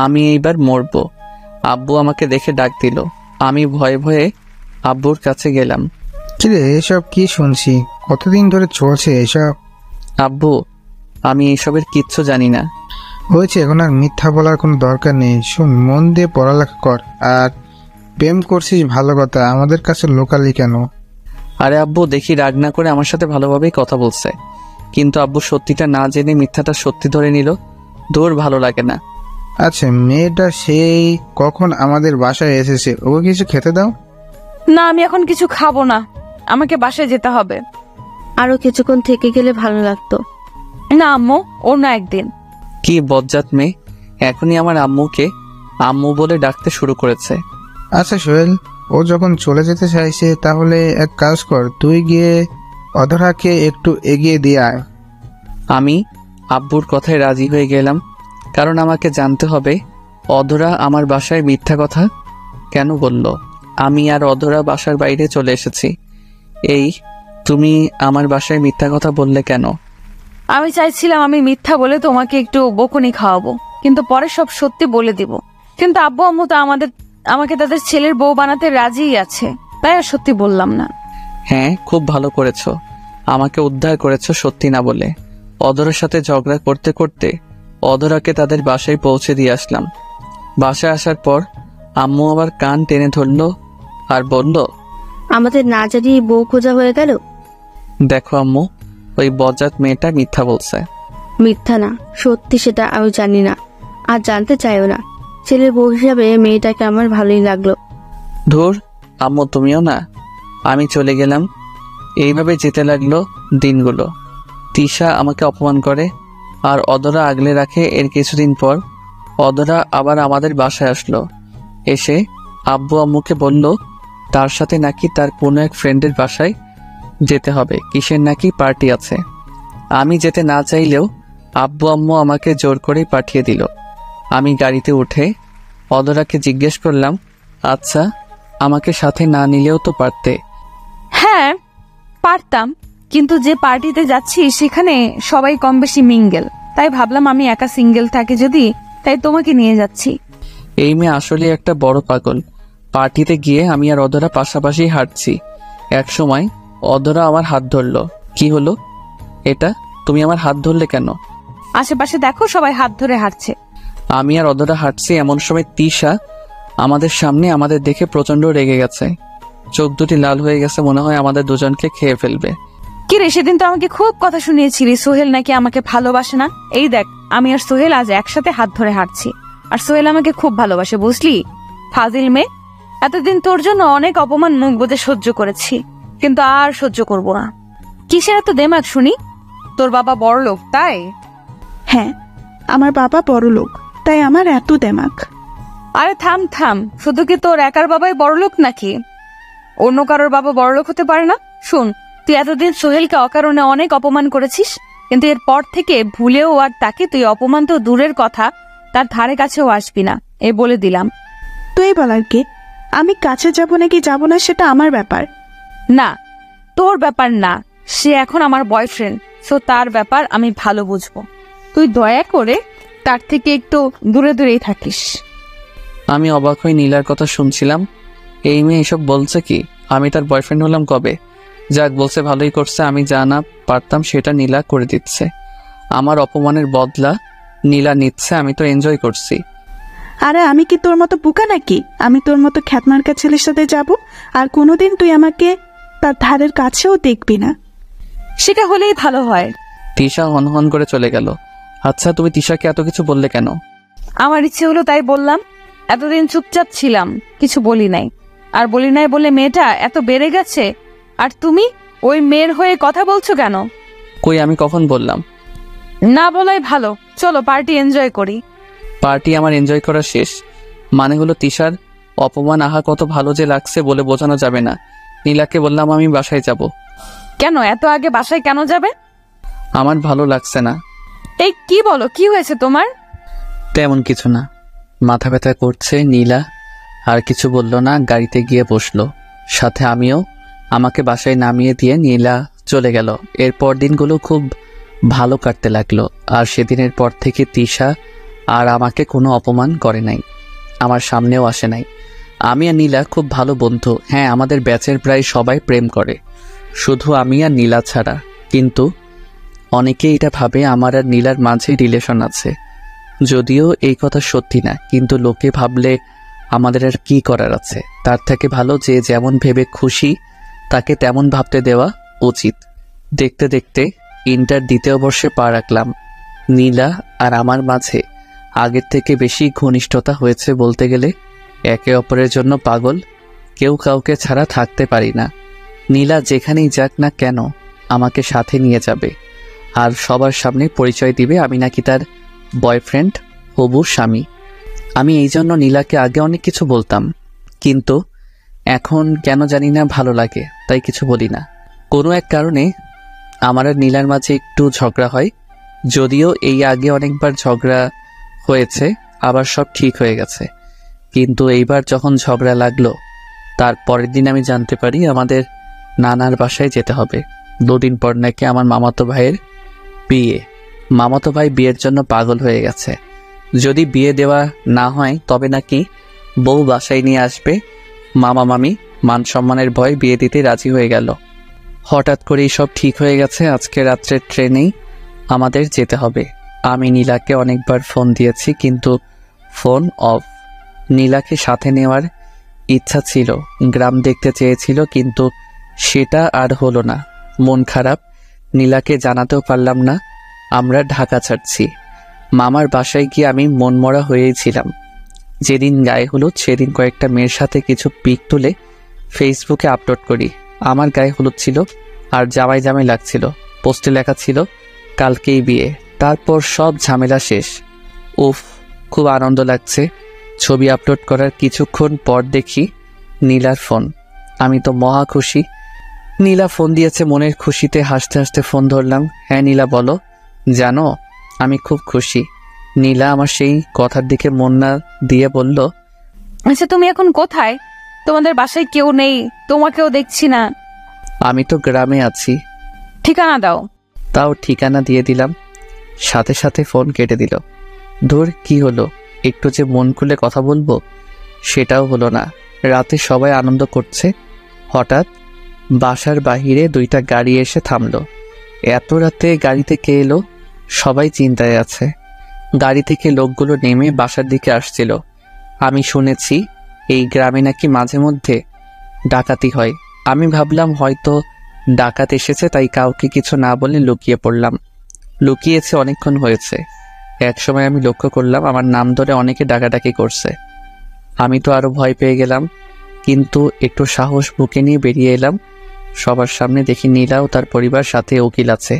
S1: আমি এইবার মরবো। আব্বু আমাকে দেখে ডাক দিল। আমি ভয়ে ভয়ে আব্বুর কাছে গেলাম।
S7: কিরে, এসব কি শুনছি? কতদিন ধরে চলছে এসব?
S1: আব্বু, আমি এইসবের কিচ্ছু জানি না।
S7: হয়েছে, এখন আর মিথ্যা বলার কোনো দরকার নেই। শোন, মন দিয়ে পড়ালেখা কর। আর প্রেম করছিস ভালো কথা, আমাদের কাছে লোকালি কেন?
S1: আরে আব্বু, দেখি রাগ না করে আমার সাথে ভালোভাবেই কথা বলছে, কিন্তু আব্বু সত্যিটা না জেনে মিথ্যাটা সত্যি ধরে নিল। দূর, ভালো লাগে না।
S7: আচ্ছা, মেয়েটা সেই কখন আমাদের বাসায় এসেছে, ওকে কিছু খেতে দাও।
S6: না, আমি এখন কিছু খাবো না, আমাকে বাসায় যেতে হবে।
S5: আরো কিছুক্ষণ থেকে গেলে ভালো লাগতো।
S6: না আম্মু, অন্য একদিন।
S1: কি বজ্জাত মেয়ে, এখনই আমার আম্মুকে আম্মু বলে ডাকতে শুরু করেছে।
S7: আচ্ছা সোহেল, ও যখন চলে যেতে চাইছে তাহলে এক কাজ কর, তুই গিয়ে অধরাকে একটু এগিয়ে দিয়ে আয়।
S1: আমি আব্বুর কথায় রাজি হয়ে গেলাম, কারণ আমাকে জানতে হবে অধরা আমার বাসায় মিথ্যা কথা কেন বলল। আমি আর অধরা বাসার বাইরে চলে এসেছি। এই, তুমি আমার বাসায় মিথ্যা কথা বললে কেন?
S6: আমি চাইছিলাম আমি মিথ্যা বলে তোমাকে একটু বকুনি খাওয়াবো, কিন্তু পরে সব সত্যি বলে দিব। কিন্তু আব্বু আম্মু তো আমাকে তাদের ছেলের বউ বানাতে রাজিই আছে, তাই আর সত্যি বললাম না।
S1: হ্যাঁ, খুব ভালো করেছো, আমাকে উদ্ধার করেছো সত্যি না বলে। অধরার সাথে ঝগড়া করতে করতে অধরাকে তাদের বাসায় পৌঁছে দিয়ে আসলাম। বাসায় আসার পর আম্মু আবার কান টেনে ধরলো আর বলল,
S5: আমাদের না জানিয়ে বউ খোঁজা হয়ে গেল।
S1: দেখো আম্মু, ওই বজ্জাত মেয়েটা মিথ্যা বলছে।
S5: মিথ্যা না, সত্যি সেটা আমি জানি না, আর জানতে চাইও না। ছেলের বউ হিসাবে মেয়েটাকে আমার ভালোই লাগলো।
S1: ধুর আম্মু, তুমিও না। আমি চলে গেলাম। এইভাবে যেতে লাগলো দিনগুলো। তিশা আমাকে অপমান করে আর অধরা আগলে রাখে। এর কিছুদিন পর অধরা আবার আমাদের বাসায় আসলো। এসে আব্বু আম্মুকে বলল তার সাথে নাকি তার কোনো এক ফ্রেন্ডের বাসায় যেতে হবে, কিসের নাকি পার্টি আছে। আমি যেতে না চাইলেও আব্বু আম্মু আমাকে জোর করেই পাঠিয়ে দিল। আমি গাড়িতে উঠে অধরাকে জিজ্ঞেস করলাম, আচ্ছা আমাকে সাথে না নিলেও তো পারতে।
S6: হ্যাঁ পারতাম, কিন্তু যে পার্টিতে যাচ্ছি সেখানে সবাই কম বেশি মিঙ্গেল, তাই ভাবলাম আমি একা সিঙ্গেল থাকি যদি, তাই তোমাকে নিয়ে যাচ্ছি।
S1: এই মেয়ে আসলে একটা বড় পাগল। পার্টিতে গিয়ে আমি আর অধরা পাশাপাশি হাঁটছি। এক সময় অধরা আমার হাত ধরলো। কি হলো এটা, তুমি আমার হাত ধরলে কেন?
S6: আশেপাশে দেখো সবাই হাত ধরে হাঁটছে।
S1: আমি আর অধরা হাঁটছি, এমন সময় তিশা আমাদের সামনে আমাদের দেখে প্রচন্ড রেগে গেছে। চোখ দুটি লাল হয়ে গেছে, মনে হয় আমাদের দুজনকে খেয়ে ফেলবে।
S6: কি রে, সেদিন তো আমাকে খুব কথা শুনিয়েছিলি সোহেল নাকি আমাকে ভালোবাসে না। এই দেখ, আমি আর সোহেল আজ একসাথে হাত ধরে হাঁটছি, আর সোহেল আমাকে খুব ভালোবাসে, বুঝলি? ফাজিল মেয়ে, এতদিন তোর জন্য অনেক অপমান মুখ বুজে সহ্য করেছি, কিন্তু আর সহ্য করব না। কিসের এত দেমাগ শুনি? তোর বাবা বড় লোক তাই?
S2: হ্যাঁ, আমার বাবা বড় লোক, তাই আমার এত দেমাক।
S6: আরে থাম থাম, শুধু কি তোর একার বাবাই বড়লোক নাকি? অন্য কারোর বাবা বড়লোক হতে পারে না? শুন, তুই এতদিন সোহেলকে অকারণে অনেক অপমান করেছিস, কিন্তু এরপর থেকে ভুলেও আর তাকে তুই অপমান তো দূরের কথা, তার ধারে কাছেও আসবি না, এ বলে দিলাম।
S2: তুই বলার কে? আমি কাছে যাব নাকি যাব না সেটা আমার ব্যাপার।
S6: না, তোর ব্যাপার না, সে এখন আমার বয়ফ্রেন্ড, সো তার ব্যাপার আমি ভালো বুঝবো। তুই দয়া করে তার থেকে একটু দূরে দূরেই থাকিস।
S1: আমি অবাক হয়ে নীলার কথা শুনছিলাম। এই মেয়ে এসব বলছে কি? আমি তার বয়ফ্রেন্ড হলাম কবে? যাক, বলছে ভালোই করছে। আমি যা না পারতাম সেটা নীলা করে দিচ্ছে। আমার অপমানের বদলা নীলা নিচ্ছে, আমি তো এনজয় করছি।
S2: আরে আমি কি তোর মতো বোকা নাকি? আমি তোর মতো খ্যাতমার্কা ছেলের সাথে যাব, আর কোনোদিন তুই আমাকে তার ধারের কাছেও দেখবি না।
S6: সেটা হলেই ভালো হয়।
S1: তিশা হনহন করে চলে গেল। আচ্ছা, তুমি তিশাকে এত কিছু বললে কেন?
S6: আমার ইচ্ছে হলো তাই বললাম। এতদিন চুপচাপ ছিলাম, কিছু বলি নাই। আর বলি নাই বলে মেয়েটা এত বেড়ে গেছে, আর তুমি ওই মেয়ের হয়ে কথা বলছো কেন?
S1: কই, আমি কখন বললাম?
S6: না বলাই ভালো, চলো পার্টি এনজয় করি।
S1: পার্টি আমার এনজয় করা শেষ। মানে হলো তিশার অপমান আহা কত ভালো যে লাগছে বলে বোঝানো যাবে না। নীলাকে বললাম আমি বাসায় যাব।
S6: কেন এত আগে বাসায় কেন যাবে?
S1: আমার ভালো লাগছে না।
S6: এই কি বলো, কি হয়েছে তোমার?
S1: তেমন কিছু না, মাথা ব্যথা করছে। নীলা আর কিছু বলল না, গাড়িতে গিয়ে বসলো। সাথে আমিও। আমাকে বাসায় নামিয়ে দিয়ে নীলা চলে গেল। এরপর দিনগুলো খুব ভালো কাটতে লাগলো। আর সেদিনের পর থেকে তিশা আর আমাকে কোনো অপমান করে নাই, আমার সামনেও আসে নাই। আমি আর নীলা খুব ভালো বন্ধু। হ্যাঁ, আমাদের ব্যাচের প্রায় সবাই প্রেম করে, শুধু আমি আর নীলা ছাড়া। কিন্তু অনেকে এটা ভাবে আমার আর নীলার মাঝে রিলেশন আছে, যদিও এই কথা সত্যি না। কিন্তু লোকে ভাবলে আমাদের আর কি করার আছে? তার থেকে ভালো যে যেমন ভেবে খুশি তাকে তেমন ভাবতে দেওয়া উচিত। দেখতে দেখতে ইন্টার দ্বিতীয় বর্ষে পা রাখলাম। নীলা আর আমার মাঝে আগের থেকে বেশি ঘনিষ্ঠতা হয়েছে বলতে গেলে। একে অপরের জন্য পাগল, কেউ কাউকে ছাড়া থাকতে পারি না। নীলা যেখানেই যাক না কেন আমাকে সাথে নিয়ে যাবে, আর সবার সামনে পরিচয় দিবে আমি নাকি তার বয়ফ্রেন্ড, হবু স্বামী। আমি এই জন্য নীলাকে আগে অনেক কিছু বলতাম, কিন্তু এখন কেন জানি না ভালো লাগে, তাই কিছু বলি না। কোনো এক কারণে আমার আর নীলার মাঝে একটু ঝগড়া হয়, যদিও এই আগে অনেকবার ঝগড়া হয়েছে, আবার সব ঠিক হয়ে গেছে। কিন্তু এইবার যখন ঝগড়া লাগলো, তার পরের দিন আমি জানতে পারি আমাদের নানার বাসায় যেতে হবে। 2 দিন পর নাকি আমার মামাতো ভাইয়ের বিয়ে। মামাতো ভাই বিয়ের জন্য পাগল হয়ে গেছে। যদি বিয়ে দেওয়া না হয় তবে নাকি বউ বাসায় নিয়ে আসবে। মামা মামি মান সম্মানের ভয় বিয়ে দিতে রাজি হয়ে গেল। হঠাৎ করেই সব ঠিক হয়ে গেছে। আজকে রাত্রের ট্রেনেই আমাদের যেতে হবে। আমি নীলাকে অনেকবার ফোন দিয়েছি, কিন্তু ফোন অফ। নীলাকে সাথে নেওয়ার ইচ্ছা ছিল, গ্রাম দেখতে চেয়েছিল, কিন্তু সেটা আর হলো না। মন খারাপ, নীলাকে জানাতেও পারলাম না আমরা ঢাকা ছাড়ছি। মামার বাসায় গিয়ে আমি মনমরা হয়েছিলাম। যেদিন গায়ে হলুদ সেদিন কয়েকটা মেয়ের সাথে কিছু পিক তুলে ফেসবুকে আপলোড করি। আমার গায়ে হলুদ ছিল আর জামাই জামাই লাগছিল। পোস্টে লেখা ছিল কালকেই বিয়ে। তারপর সব ঝামেলা শেষ। উফ, খুব আনন্দ লাগছে। ছবি আপলোড করার কিছুক্ষণ পর দেখি নীলার ফোন। আমি তো মহা খুশি। নীলা ফোন দিয়েছে, মনের খুশিতে হাসতে হাসতে ফোন ধরলাম। হ্যাঁ নীলা বলো। জানো আমি খুব খুশি। নীলা আমার সেই কথার দিকে মন না দিয়ে বলল,
S6: আচ্ছা তুমি এখন কোথায়? তোমাদের বাসায় কেউ নেই, তোমাকেও দেখছি না।
S1: আমি তো গ্রামে আছি।
S6: ঠিকানা দাও।
S1: তাও ঠিকানা দিয়ে দিলাম, সাথে সাথে ফোন কেটে দিল। ধুর, কি হলো? একটু যে মন খুলে কথা বলবো সেটাও হলো না। রাতে সবাই আনন্দ করছে, হঠাৎ বাসার বাহিরে 2টা গাড়ি এসে থামলো। এত রাতে গাড়িতে কে এলো? সবাই চিন্তায় আছে। গাড়ি থেকে লোকগুলো নেমে বাসার দিকে আসছিল। আমি শুনেছি এই গ্রামে নাকি মাঝে মধ্যে ডাকাতি হয়। আমি ভাবলাম হয়তো ডাকাত এসেছে, তাই কাউকে কিছু না বলে লুকিয়ে পড়লাম। লুকিয়েছে অনেকক্ষণ হয়েছে। একসময় আমি লক্ষ্য করলাম আমার নাম ধরে অনেকে ডাকাডাকি করছে। আমি তো আরো ভয় পেয়ে গেলাম, কিন্তু একটু সাহস বুকে নিয়ে বেরিয়ে এলাম। সবার সামনে দেখি নীলা ও তার পরিবার, সাথে উকিল আছে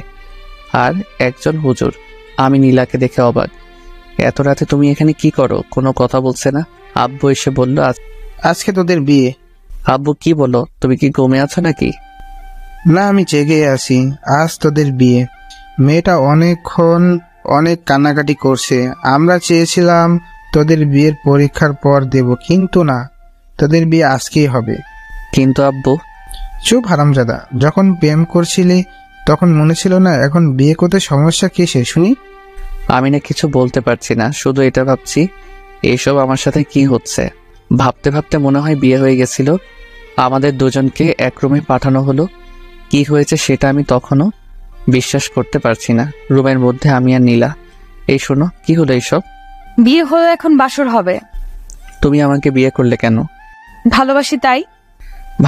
S1: আর একজন হুজুর। আমি নীলাকে দেখে অবাক। এত রাতে তুমি এখানে কি করো? কোনো কথা বলছে না। আব্বু এসে বলল,
S7: আজকে তোদের বিয়ে।
S1: আব্বু কি বলো? তুমি কি ঘুমে আছো নাকি?
S7: না, আমি জেগে আছি। আজ তোদের বিয়ে। মেয়েটা অনেকক্ষণ অনেক কান্নাকাটি করছে। আমরা চেয়েছিলাম তোদের বিয়ের পরীক্ষার পর দেব, কিন্তু না, তোদের বিয়ে আজকেই হবে।
S1: কিন্তু আব্বু।
S7: চুপ হারামজাদা, যখন প্রেম করছিলি তখন মনে ছিল না? এখন বিয়ে করতে সমস্যা কিসে শুনি?
S1: আমি না কিছু বলতে পারছি না, শুধু এটা ভাবছি এইসব আমার সাথে কি হচ্ছে। ভাবতে ভাবতে মনে হয় বিয়ে হয়ে গেছিল। আমাদের দুজনকে এক রুমে পাঠানো হলো। কি হয়েছে সেটা আমি তখনও বিশ্বাস করতে পারছি না। রুমের মধ্যে আমি আর নীলা। এই শোনো, কি হলো এইসব?
S6: বিয়ে হয়ে এখন বাসর হবে।
S1: তুমি আমাকে বিয়ে করলে কেন?
S6: ভালোবাসি তাই।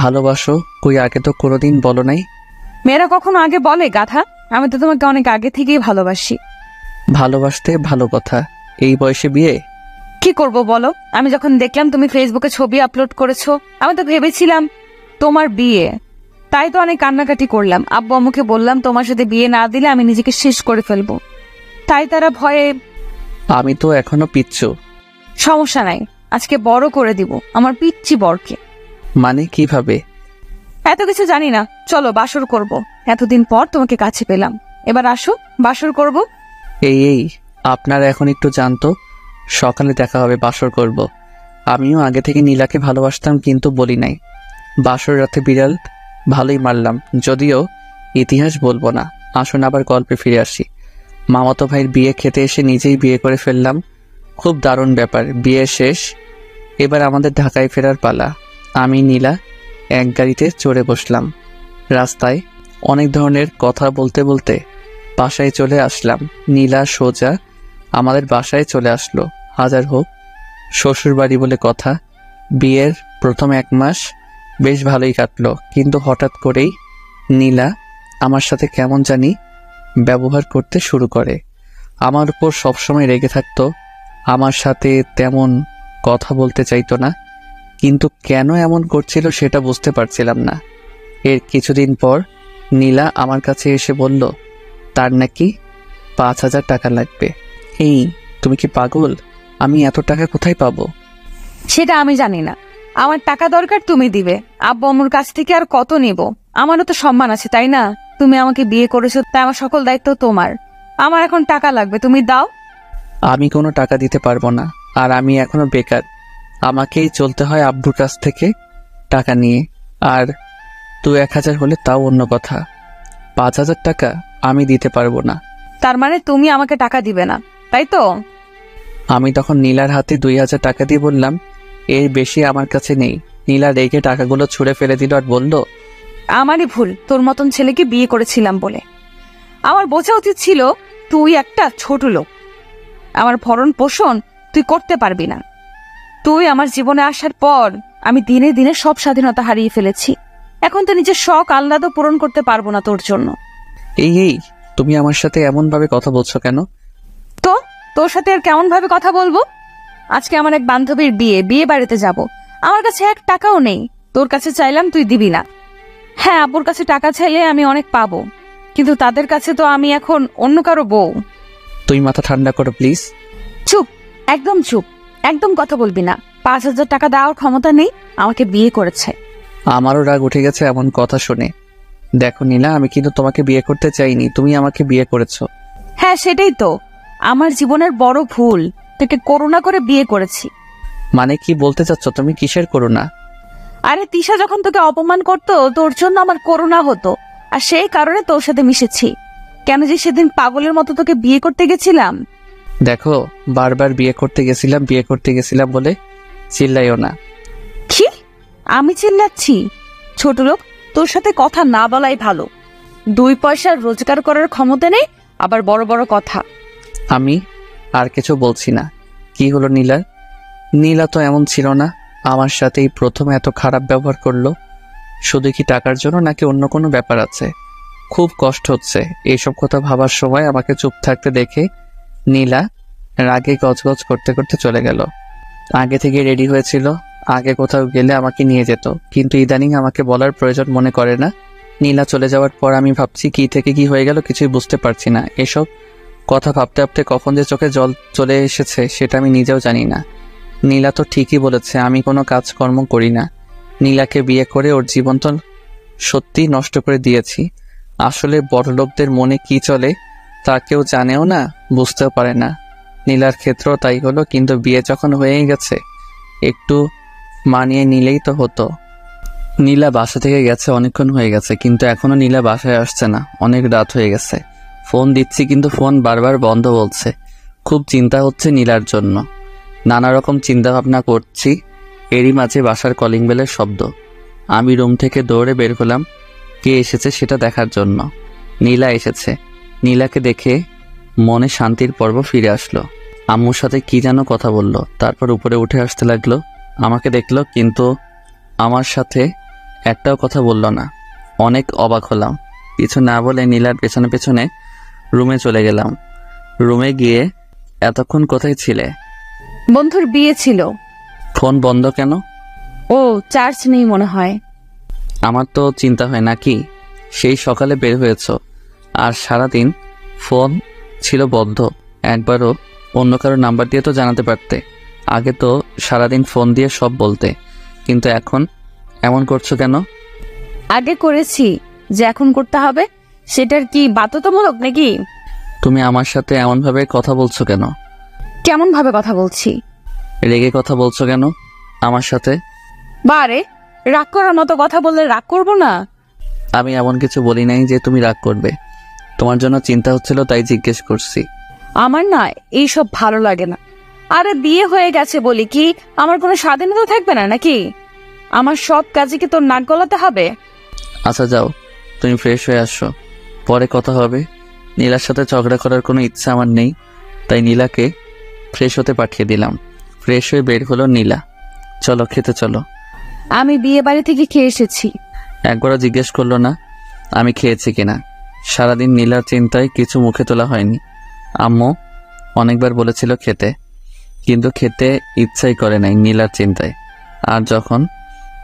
S1: ভালোবাসো? কই আগে তো কোনোদিন বলো নাই।
S6: মেয়েরা কখনো আগে বলে গাধা? আমি তো তোমাকে অনেক আগে থেকেই ভালোবাসি।
S1: ভালোবাসতে ভালো কথা, এই বয়সে বিয়ে?
S6: কি করব বলো? আমি যখন দেখলাম তুমি ফেসবুকে ছবি আপলোড করেছো, আমি তো ভেবেছিলাম তোমার বিয়ে। তাই তো অনেক কান্নাকাটি করলাম। আব্বু আম্মুকে বললাম তোমার সাথে বিয়ে না দিলে আমি নিজেকে শেষ করে ফেলবো। তাই তারা ভয়ে।
S1: আমি তো এখনো পিচ্ছু।
S6: সমস্যা নাই, আজকে বড় করে দিব আমার পিচ্চি বরকে।
S1: মানে কিভাবে?
S6: এত কিছু জানি না, চলো বাসর করব। এতদিন পর তোমাকে কাছে পেলাম, এবার আসো বাসর করব।
S1: এই আপনারা এখন একটু জানতো, সকালে দেখা হবে, বাসর করব। আমিও আগে থেকে নীলাকে ভালোবাসতাম, কিন্তু বলি নাই। বাসর রাতে বিড়াল ভালোই মারলাম, যদিও ইতিহাস বলবো না। আসুন আবার গল্পে ফিরে আসি। মামাতো ভাইয়ের বিয়ে খেতে এসে নিজেই বিয়ে করে ফেললাম। খুব দারুণ ব্যাপার। বিয়ে শেষ, এবার আমাদের ঢাকায় ফেরার পালা। আমি নীলা এক গাড়িতে চড়ে বসলাম। রাস্তায় অনেক ধরনের কথা বলতে বলতে বাসায় চলে আসলাম। নীলা সোজা আমাদের বাসায় চলে আসলো। হাজার হোক শ্বশুর বাড়ি বলে কথা। বিয়ের প্রথম 1 মাস বেশ ভালোই কাটলো, কিন্তু হঠাৎ করেই নীলা আমার সাথে কেমন জানি ব্যবহার করতে শুরু করে। আমার উপর সবসময় রেগে থাকতো, আমার সাথে তেমন কথা বলতে চাইতো না, কিন্তু কেন এমন করছিল সেটা বুঝতে পারছিলাম না। এর কিছুদিন পর নীলা আমার কাছে এসে বলল তার নাকি 5,000 টাকা লাগবে। এই তুমি কি পাগল? আমি এত টাকা কোথায় পাবো?
S6: সেটা আমি জানি না, আমার টাকা দরকার, তুমি দিবে। আব্বু আম্মুর কাছ থেকে আর কত নেব? আমারও তো সম্মান আছে, তাই না? তুমি আমাকে বিয়ে করেছো, তাই আমার সকল দায়িত্ব তোমার। আমার এখন টাকা লাগবে, তুমি দাও।
S1: আমি কোনো টাকা দিতে পারবো না, আর আমি এখনো বেকার। আমাকেই চলতে হয় আব্বুর কাছ থেকে টাকা নিয়ে। আর 2-1,000 হলে তাও অন্য কথা, 5,000 টাকা আমি দিতে পারবো না।
S6: তার মানে তুমি আমাকে টাকা দিবে না, তাই তো?
S1: আমি তখন নীলার হাতে 2,000 টাকা দিয়ে বললাম, এর বেশি আমার কাছে নেই। নীলা রেখে টাকাগুলো ছুঁড়ে ফেলে দিল আর বলল,
S6: আমারই ভুল, তোর মতন ছেলেকে বিয়ে করেছিলাম বলে। আমার বোঝা উচিত ছিল তুই একটা ছোট লোক, আমার ভরণ পোষণ তুই করতে পারবি না। তুই আমার জীবনে আসার পর আমি দিনে দিনে সব স্বাধীনতা হারিয়ে ফেলেছি। এখন তো নিজের শখ আহ্লাদও পূরণ করতে পারবো না তোর জন্য।
S1: এই তুমি আমার সাথে এমন ভাবে কথা বলছো কেন?
S6: তো তোর সাথে আর কেমন ভাবে কথা বলবো? আজকে আমার এক বান্ধবীর বিয়ে বাড়িতে যাব, আমার কাছে 1 টাকাও নেই। তোর কাছে চাইলাম, তুই দিবি না। হ্যাঁ, আব্বুর কাছে টাকা চাইলে আমি অনেক পাবো, কিন্তু তাদের কাছে তো আমি এখন অন্য কারো বউ।
S1: তুই মাথা ঠান্ডা করো প্লিজ।
S6: চুপ, একদম চুপ, একদম কথা বলবি না। 5,000 টাকা দেওয়ার ক্ষমতা নেই, আমাকে বিয়ে করেছে।
S1: আমারও রাগ উঠে গেছে এমন কথা শুনে। দেখো নীলা, আমি কিন্তু তোমাকে বিয়ে করতে চাইনি, তুমি আমাকে বিয়ে করেছো।
S6: হ্যাঁ, সেটাই তো আমার জীবনের বড় ভুল, তোকে করুণা করে বিয়ে করেছি।
S1: মানে কি বলতে চাচ্ছ তুমি? কিসের করুণা?
S6: আরে তিশা যখন তোকে অপমান করতো, তোর জন্য আমার করুণা হতো, আর সেই কারণে তোর সাথে মিশেছি। কেন যে সেদিন পাগলের মতো তোকে বিয়ে করতে গেছিলাম।
S1: দেখো, বারবার বিয়ে করতে গেছিলাম বলে চিল্লাইও না।
S6: কি আমি চিল্লাচ্ছি? ছোট লোক, তোর সাথে কথা না বলাই ভালো। 2 পয়সার রোজগার করার ক্ষমতা নেই, আবার বড় বড় কথা।
S1: আমি আর কিছু বলছি না। কি হলো নীলা? নীলা তো এমন ছিল না, আমার সাথেই প্রথম এত খারাপ ব্যবহার করলো। শুধু কি টাকার জন্য, নাকি অন্য কোনো ব্যাপার আছে? খুব কষ্ট হচ্ছে এইসব কথা ভাবার সময়। আমাকে চুপ থাকতে দেখে নীলা রাগে গজগজ করতে করতে চলে গেল। আগে থেকে রেডি হয়েছিল, আগে কোথাও গেলে আমাকে নিয়ে যেত, কিন্তু ইদানিং আমাকে বলার প্রয়োজন মনে করে না। নীলা চলে যাওয়ার পর আমি ভাবছি কি থেকে কি হয়ে গেল কিছুই বুঝতে পারছি না। এসব কথা ভাবতে ভাবতে কখন যে চোখে জল চলে এসেছে সেটা আমি নিজেও জানি না। নীলা তো ঠিকই বলেছে, আমি কোনো কাজকর্ম করি না। নীলাকে বিয়ে করে ওর জীবন তো সত্যি নষ্ট করে দিয়েছি। আসলে বড়লোকদের মনে কি চলে তা কেউ জানেও না, বুঝতেও পারে না। নীলার ক্ষেত্রেও তাই হলো, কিন্তু বিয়ে যখন হয়েই গেছে একটু মানিয়ে নিলেই তো হতো। নীলা বাসা থেকে গেছে অনেকক্ষণ হয়ে গেছে, কিন্তু এখনো নীলা বাসায় আসছে না। অনেক রাত হয়ে গেছে, ফোন দিচ্ছি কিন্তু ফোন বারবার বন্ধ বলছে। খুব চিন্তা হচ্ছে নীলার জন্য, নানা রকম চিন্তা ভাবনা করছি। এরই মাঝে বাসার কলিং বেলের শব্দ। আমি রুম থেকে দৌড়ে বের হলাম কে এসেছে সেটা দেখার জন্য। নীলা এসেছে। নীলাকে দেখে মনে শান্তির পর্ব ফিরে আসলো। আম্মুর সাথে কি যেন কথা বলল, তারপর উপরে উঠে আসতে লাগলো। আমাকে দেখলো কিন্তু আমার সাথে একটাও কথা বলল না। অনেক অবাক হলাম। কিছু না বলে নীলার পেছনে পেছনে রুমে চলে গেলাম। রুমে গিয়ে, এতক্ষণ কোথায় ছিলে?
S6: বন্ধুর বিয়ে ছিল।
S1: ফোন বন্ধ কেন?
S6: ও চার্জ নেই মনে হয়।
S1: আমার তো চিন্তা হয় নাকি, সেই সকালে বের হয়েছ আর সারাদিন ফোন ছিল বন্ধ। একবারও অন্য কারো নাম্বার দিয়ে তো জানাতে পারতে। আগে তো সারাদিন ফোন দিয়ে সব বলতে, কিন্তু এখন এমন করছো কেন?
S6: আগে করেছি, যে এখন করতে হবে সেটার কি বাধ্যতামূলক নাকি?
S1: তুমি আমার সাথে এমনভাবে কথা বলছো কেন?
S6: কেমন ভাবে কথা বলছি?
S1: রেগে কথা বলছো কেন আমার সাথে?
S6: বারে, রাগ করার মতো কথা বললে রাগ করবো না?
S1: আমি এমন কিছু বলি নাই যে তুমি রাগ করবে। তোমার জন্য চিন্তা হচ্ছিল তাই জিজ্ঞেস করছি।
S6: আমার না এইসব ভালো লাগে না। আরে বিয়ে হয়ে গেছে বলি কি আমার কোনো স্বাধীনতা থাকবে না নাকি? আমার সব কাজে কি তোর নাক গলাতে হবে?
S1: আচ্ছা যাও, তুমি ফ্রেশ হয়ে আসো, পরে কথা হবে। নীলার সাথে ঝগড়া করার কোনো ইচ্ছা আমার নেই, তাই নীলাকে ফ্রেশ হতে পাঠিয়ে দিলাম। ফ্রেশ হয়ে বের হলো নীলা। চলো খেতে চলো।
S6: আমি বিয়ে বাড়ি থেকে খেয়ে এসেছি।
S1: একবারও জিজ্ঞেস করলো না আমি খেয়েছি কিনা। সারাদিন নীলার চিন্তায় কিছু মুখে তোলা হয়নি। আম্মু অনেকবার বলেছিল খেতে, কিন্তু খেতে ইচ্ছাই করে নাই নীলার চিন্তায়। আর যখন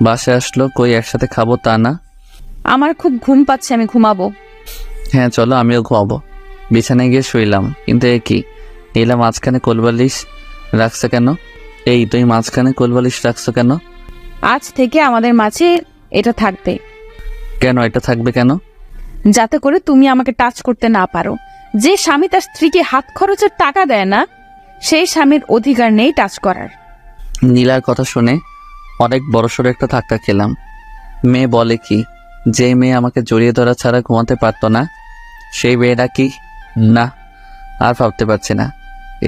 S1: বাসায় আসলো, কই একসাথে খাবো তা না।
S6: আমার খুব ঘুম পাচ্ছে, আমি ঘুমাবো।
S1: হ্যাঁ চলো, আমিও ঘুমাবো। বিছানায় গিয়ে শুইলাম, কিন্তু এ কি, নীলা মাঝখানে কোলবালিশ রাখছে কেন? এই তুমি মাঝখানে কোলবালিশ রাখছো কেন?
S6: আজ থেকে আমাদের মাঝে এটা থাকবে।
S1: কেন এটা থাকবে কেন?
S6: যাতে করে তুমি আমাকে টাচ করতে না পারো। যে স্বামী তার স্ত্রীকে হাত খরচের টাকা দেয় না, সেই স্বামীর অধিকার নেই টাচ করার।
S1: নীলার কথা শুনে অনেক বড়সড় একটা ধাক্কা খেলাম। মেয়ে বলে কি, যে মেয়ে আমাকে জড়িয়ে ধরা ছাড়া ঘুমাতে পারতো না, সেই মেয়েটা কি? না, আর ভাবতে পারছি না।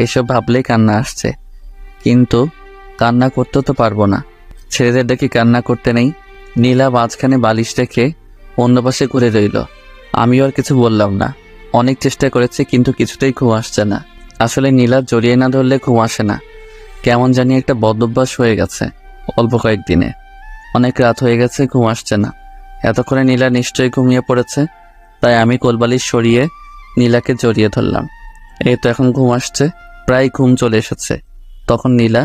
S1: এসব ভাবলেই কান্না আসছে, কিন্তু কান্না করতেও তো পারবো না। ছেলেদের দেখি কান্না করতে নেই। নীলা মাঝখানে বালিশ রেখে অন্য পাশে ঘুরে রইল। আমিও আর কিছু বললাম না। অনেক চেষ্টা করেছি, কিন্তু কিছুতেই ঘুম আসছে না। আসলে নীলা জড়িয়ে না ধরলে ঘুম আসে না। কেমন জানি একটা বদভ্যাস হয়ে গেছে অল্প কয়েকদিনে। অনেক রাত হয়ে গেছে, ঘুম আসছে না। এতক্ষণে নীলা নিশ্চয়ই ঘুমিয়ে পড়েছে, তাই আমি কোলবালিশ সরিয়ে নীলাকে জড়িয়ে ধরলাম। এই তো এখন ঘুম আসছে, প্রায় ঘুম চলে এসেছে। তখন নীলা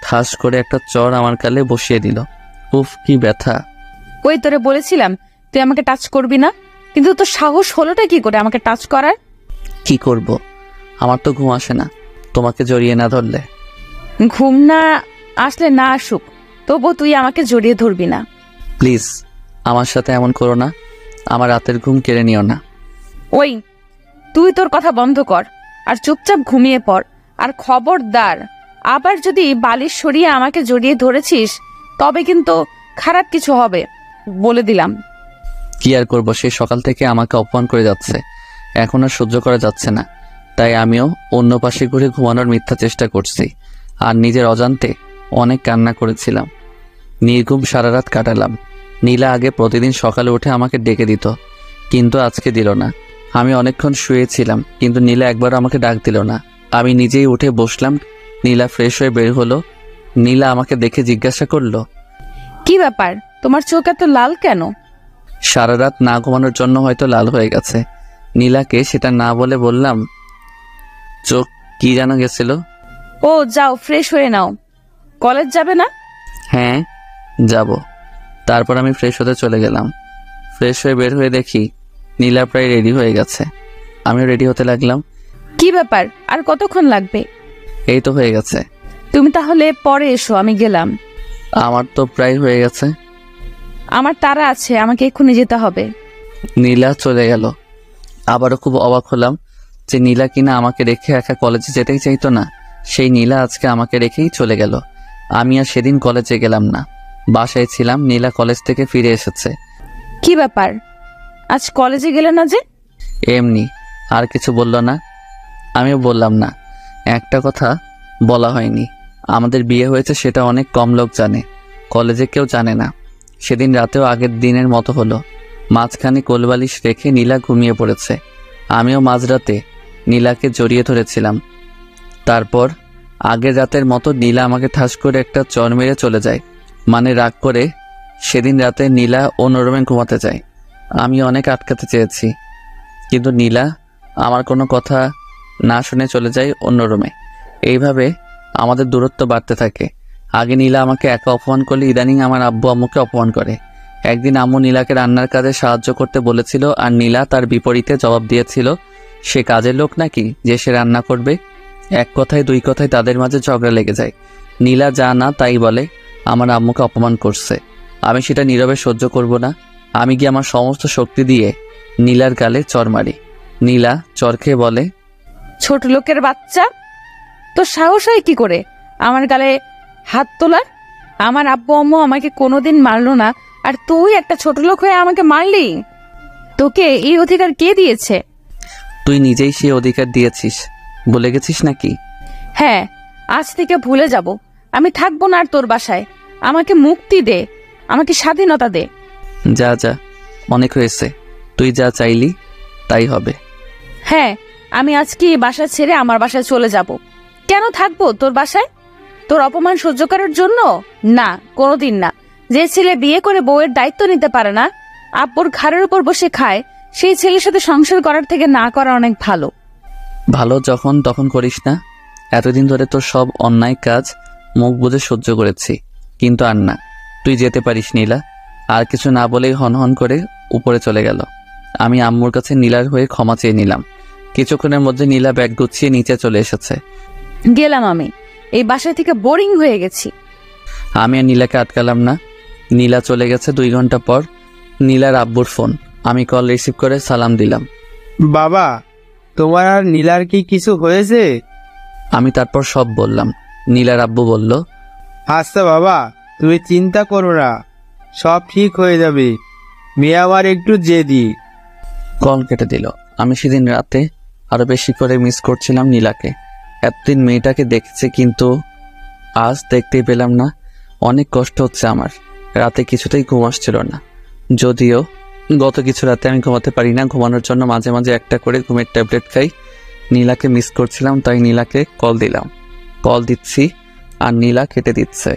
S1: ঠাস করে একটা চড় আমার গালে বসিয়ে দিল। উফ, কি ব্যথা!
S6: ওই তোরে বলেছিলাম তুই আমাকে টাচ করবি না, কিন্তু তোর সাহস হলোটা কি করে আমাকে টাচ করার?
S1: কি করব, আমার তো ঘুম আসে না তোমাকে জড়িয়ে না ধরলে।
S6: ঘুম না আসলে না আসুক, তবু তুই আমাকে জড়িয়ে ধরবি না।
S1: প্লিজ আমার সাথে এমন করো না, আমার রাতের ঘুম কেড়ে নিও না।
S6: ওই তুই তোর কথা বন্ধ কর আর চুপচাপ ঘুমিয়ে পড়। আর খবরদার, আবার যদি বালিশ সরিয়ে আমাকে জড়িয়ে ধরেছিস তবে কিন্তু খারাপ কিছু হবে, বলে দিলাম।
S1: কি আর করবো, সে সকাল থেকে আমাকে অপমান করে যাচ্ছে, এখন আর সহ্য করা যাচ্ছে না। তাই আমিও অন্য পাশে ঘুরে ঘুমানোর মিথ্যা চেষ্টা করছি, আর নিজের অজান্তে অনেক কান্না করেছিলাম। নির্ঘুম সারা রাত কাটালাম। নীলা আগে প্রতিদিন সকালে উঠে আমাকে ডেকে দিত, কিন্তু আজকে দিল না। আমি অনেকক্ষণ শুয়েছিলাম, কিন্তু নীলা একবারও আমাকে ডাক দিল না। আমি নিজেই উঠে বসলাম। নীলা ফ্রেশ হয়ে বের হলো। নীলা আমাকে দেখে জিজ্ঞাসা করলো,
S6: কি ব্যাপার, তোমার চোখ এত লাল কেন?
S1: সারা রাত না ঘুমানোর জন্য হয়তো লাল হয়ে গেছে। নীলাকে সেটা না বলে বললাম, চোখ কি যেন গেছিল।
S6: ও যাও, ফ্রেশ হয়ে নাও। কলেজ যাবে না?
S1: হ্যাঁ যাব। তারপর আমি ফ্রেশ হতে চলে গেলাম। ফ্রেশ হয়ে বের হয়ে দেখি নীলা প্রায় রেডি হয়ে গেছে। আমিও রেডি হতে লাগলাম।
S6: কি ব্যাপার, আর কতক্ষণ লাগবে?
S1: এই তো হয়ে গেছে।
S6: তুমি তাহলে পরে এসো, আমি গেলাম।
S1: আমার তো প্রায় হয়ে গেছে।
S6: আমার তাড়া আছে, আমাকে এক্ষুনি যেতে হবে।
S1: নীলা চলে গেল। আবারও খুব অবাক হলাম যে নীলা কিনা আমাকে রেখে একা কলেজে যেতেই চাইতো না, সেই নীলা আজকে আমাকে রেখেই চলে গেল। আমি আর সেদিন কলেজে গেলাম না, বাসায় ছিলাম। নীলা কলেজ থেকে ফিরে এসেছে।
S6: কি ব্যাপার, আজ কলেজে গেলে না যে?
S1: এমনি, আর কিছু বলল না। আমিও বললাম না। একটা কথা বলা হয়নি, আমাদের বিয়ে হয়েছে সেটা অনেক কম লোক জানে, কলেজে কেউ জানে না। সেদিন রাতেও আগের দিনের মতো হলো। মাঝখানে কোলবালিশ রেখে নীলা ঘুমিয়ে পড়েছে। আমিও মাঝরাতে নীলাকে জড়িয়ে ধরেছিলাম। তারপর আগের রাতের মতো নীলা আমাকে ঠাস করে একটা চর মেরে চলে যায়। মানে রাগ করে সেদিন রাতে নীলা অন্য রুমে ঘুমাতে যায়। আমি অনেক আটকাতে চেয়েছি, কিন্তু নীলা আমার কোনো কথা না শুনে চলে যায় অন্য রুমে। এইভাবে আমাদের দূরত্ব বাড়তে থাকে। আগে নীলা আমাকে একা অপমান করলে ইদানিং আমার আব্বু আম্মুকে অপমান করে। একদিন আম্মু নীলাকে রান্নার কাজে সাহায্য করতে বলেছিল, আর নীলা তার বিপরীতে জবাব দিয়েছিল সে কাজের লোক নাকি যে সে রান্না করবে। এক কথায় দুই কথায় তাদের মাঝে ঝগড়া লেগে যায়। নীলা যা না তাই বলে, আমার আম্মুকে অপমান করছে। আমি সেটা নীরবে সহ্য করব না। আমি গিয়ে আমার সমস্ত শক্তি দিয়ে নীলার গালে চর মারি। নীলা চর খেয়ে বলে,
S6: ছোট লোকের বাচ্চা, তোর সাহস হয় কি করে আমার গালে হাত তোলার? আমার আব্বু আম্মু আমাকে কোনোদিন মারলো না, আর তুই একটা ছোট লোক হয়ে আমাকে মারলি? তোকে এই অধিকার কে দিয়েছে?
S1: তুই নিজেই সেই অধিকার দিয়েছিস, বলে গেছিস নাকি?
S6: হ্যাঁ, আজ থেকে ভুলে যাব। আমি থাকবো না আর তোর বাসায়। আমাকে মুক্তি দে, আমাকে স্বাধীনতা দে।
S1: যা যা, অনেক হয়েছে। তুই যা চাইলি তাই হবে।
S6: হ্যাঁ, আমি আজকে এই বাসা ছেড়ে আমার বাসায় চলে যাব। কেন থাকবো তোর বাসায়? তোর অপমান সহ্য করার জন্য? না, কোনোদিন না। যে ছেলে বিয়ে করে বউয়ের দায়িত্ব নিতে পারে না, আব্বুর ঘাড়ের উপর বসে খায়, সেই ছেলের সাথে সংসার করার থেকে না করা অনেক ভালো।
S1: ভালো যখন তখন করিস না। এতদিন ধরে তোর সব অন্যায় কাজ মুখ বুজে সহ্য করেছি, কিন্তু আর না। তুই যেতে পারিস নীলা। আর কিছু না বলেই হনহন করে উপরে চলে গেল। আমি আম্মুর কাছে নীলার হয়ে ক্ষমা চেয়ে নিলাম। কিছুক্ষণের মধ্যে নীলা ব্যাগ গুছিয়ে নিচে চলে এসেছে।
S6: গেলাম আমি, এই বাসা থেকে বোরিং হয়ে গেছি।
S1: আমি আর নীলাকে আটকালাম না। নীলা চলে গেছে। 2 ঘন্টা পর নীলার আব্বুর ফোন। আমি কল রিসিভ করে সালাম দিলাম।
S7: বাবা, তোমার আর নীলার কি কিছু হয়েছে?
S1: আমি তারপর সব বললাম। নীলার আব্বু বলল,
S7: আচ্ছা বাবা, তুমি চিন্তা করো না, সব ঠিক হয়ে যাবে। মেয়ে আমার একটু জেদি।
S1: কল কেটে দিল। আমি সেদিন রাতে আরো বেশি করে মিস করছিলাম নীলাকে। এতদিন মেয়েটাকে দেখেছি, কিন্তু আজ দেখতেই পেলাম না। অনেক কষ্ট হচ্ছে আমার। রাতে কিছুতেই ঘুম আসছিল না। যদিও গত কিছু রাতে আমি ঘুমাতে পারি না, ঘুমানোর জন্য মাঝে মাঝে একটা করে ঘুমের ট্যাবলেট খাই। নীলাকে মিস করছিলাম, তাই নীলাকে কল দিলাম। কল দিচ্ছি আর নীলা কেটে দিচ্ছে,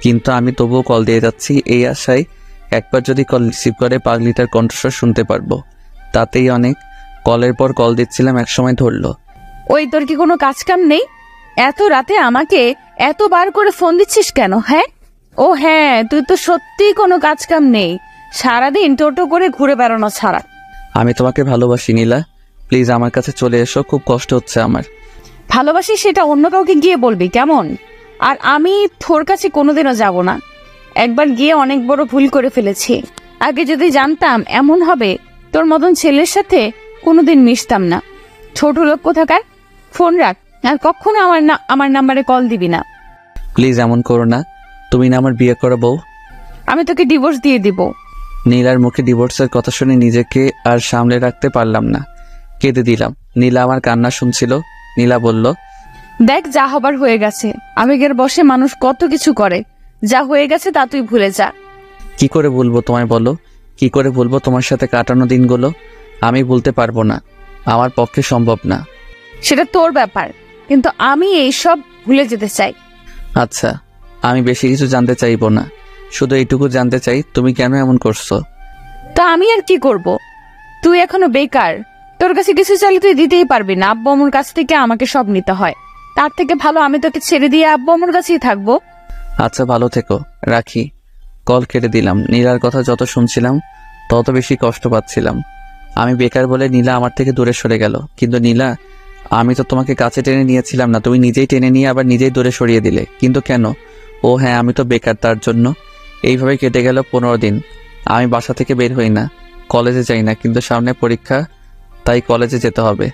S1: কিন্তু আমি তবুও কল দিয়ে যাচ্ছি এই আশায় একবার যদি কল রিসিভ করে পাগলিটার কণ্ঠস্বর শুনতে পারবো, তাতেই অনেক। কলের পর কল দিচ্ছিলাম, একসময় ধরলো।
S6: ওই, তোর কি কোনো কাজ কাম নেই? এত রাতে আমাকে এতবার করে ফোন দিচ্ছিস কেন? হ্যাঁ, ও হ্যাঁ, তুই তো সত্যিই কোনো কাজ কাম নেই, সারাদিন টোটো করে ঘুরে বেড়ানো ছাড়া।
S1: আমি তোমাকে ভালোবাসি নীলা, প্লিজ আমার কাছে চলে এসো, খুব কষ্ট হচ্ছে আমার।
S6: ভালোবাসি সেটা অন্য কাউকে গিয়ে বলবি কেমন? আর আমি তোর কাছে কোনোদিনও যাব না। একবার গিয়ে অনেক বড় ভুল করে ফেলেছি। আগে যদি জানতাম এমন হবে, তোর মতন ছেলের সাথে কোনোদিন মিশতাম না। ছোট লোক কোথাকার। ফোন রাখ, আর কখনো আমার নাম্বারে কল দিবি না।
S1: প্লিজ এমন করো না, তুমি না আমার বিয়ে করা বউ।
S6: আমি তোকে ডিভোর্স দিয়ে দিব।
S1: নীলার মুখে ডিভোর্সের কথা শুনে নিজেকে আর সামলে রাখতে পারলাম না, কেঁদে দিলাম। নীলা আমার কান্না শুনছিল। নীলা বলল,
S6: দেখ, যা হবার হয়ে গেছে। আবেগের বশে মানুষ কত কিছু করে। যা হয়ে গেছে তা তুই ভুলে যা।
S1: কি করে বলবো তোমায় বলো? কি করে বলবো তোমার সাথে কাটানো দিনগুলো? আমি বলতে পারবো না, আমার পক্ষে সম্ভব না।
S6: সেটা তোর ব্যাপার, কিন্তু আমি এইসব ভুলে যেতে চাই।
S1: আচ্ছা, আমি বেশি কিছু জানতে চাইবো না, শুধু এইটুকু জানতে চাই তুমি কেন এমন করছো।
S6: তা আমি আর কি করব? তুই এখনো বেকার, তোর কাছে কিছু চাইলে তুই দিতেই পারবি না। আব্বু আম্মুর কাছ থেকে আমাকে সব নিতে হয়। তার থেকে ভালো আমি তোকে ছেড়ে দিয়ে আব্বু আম্মুর কাছেই থাকবো।
S1: আচ্ছা, ভালো থেকো, রাখি। কল কেটে দিলাম। নীলার কথা যত শুনছিলাম তত বেশি কষ্ট পাচ্ছিলাম। আমি বেকার বলে নীলা আমার থেকে দূরে সরে গেল, কিন্তু নীলা আমি তো তোমাকে কাছে টেনে নিয়েছিলাম না, তুমি নিজেই টেনে নিয়ে আবার নিজেই দূরে সরিয়ে দিলে, কিন্তু কেন? ও হ্যাঁ, আমি তো বেকার, তার জন্য। এইভাবে কেটে গেল 15 দিন। আমি বাসা থেকে বের হই না, কলেজে যাই না, কিন্তু সামনে পরীক্ষা, তাই কলেজে যেতে হবে।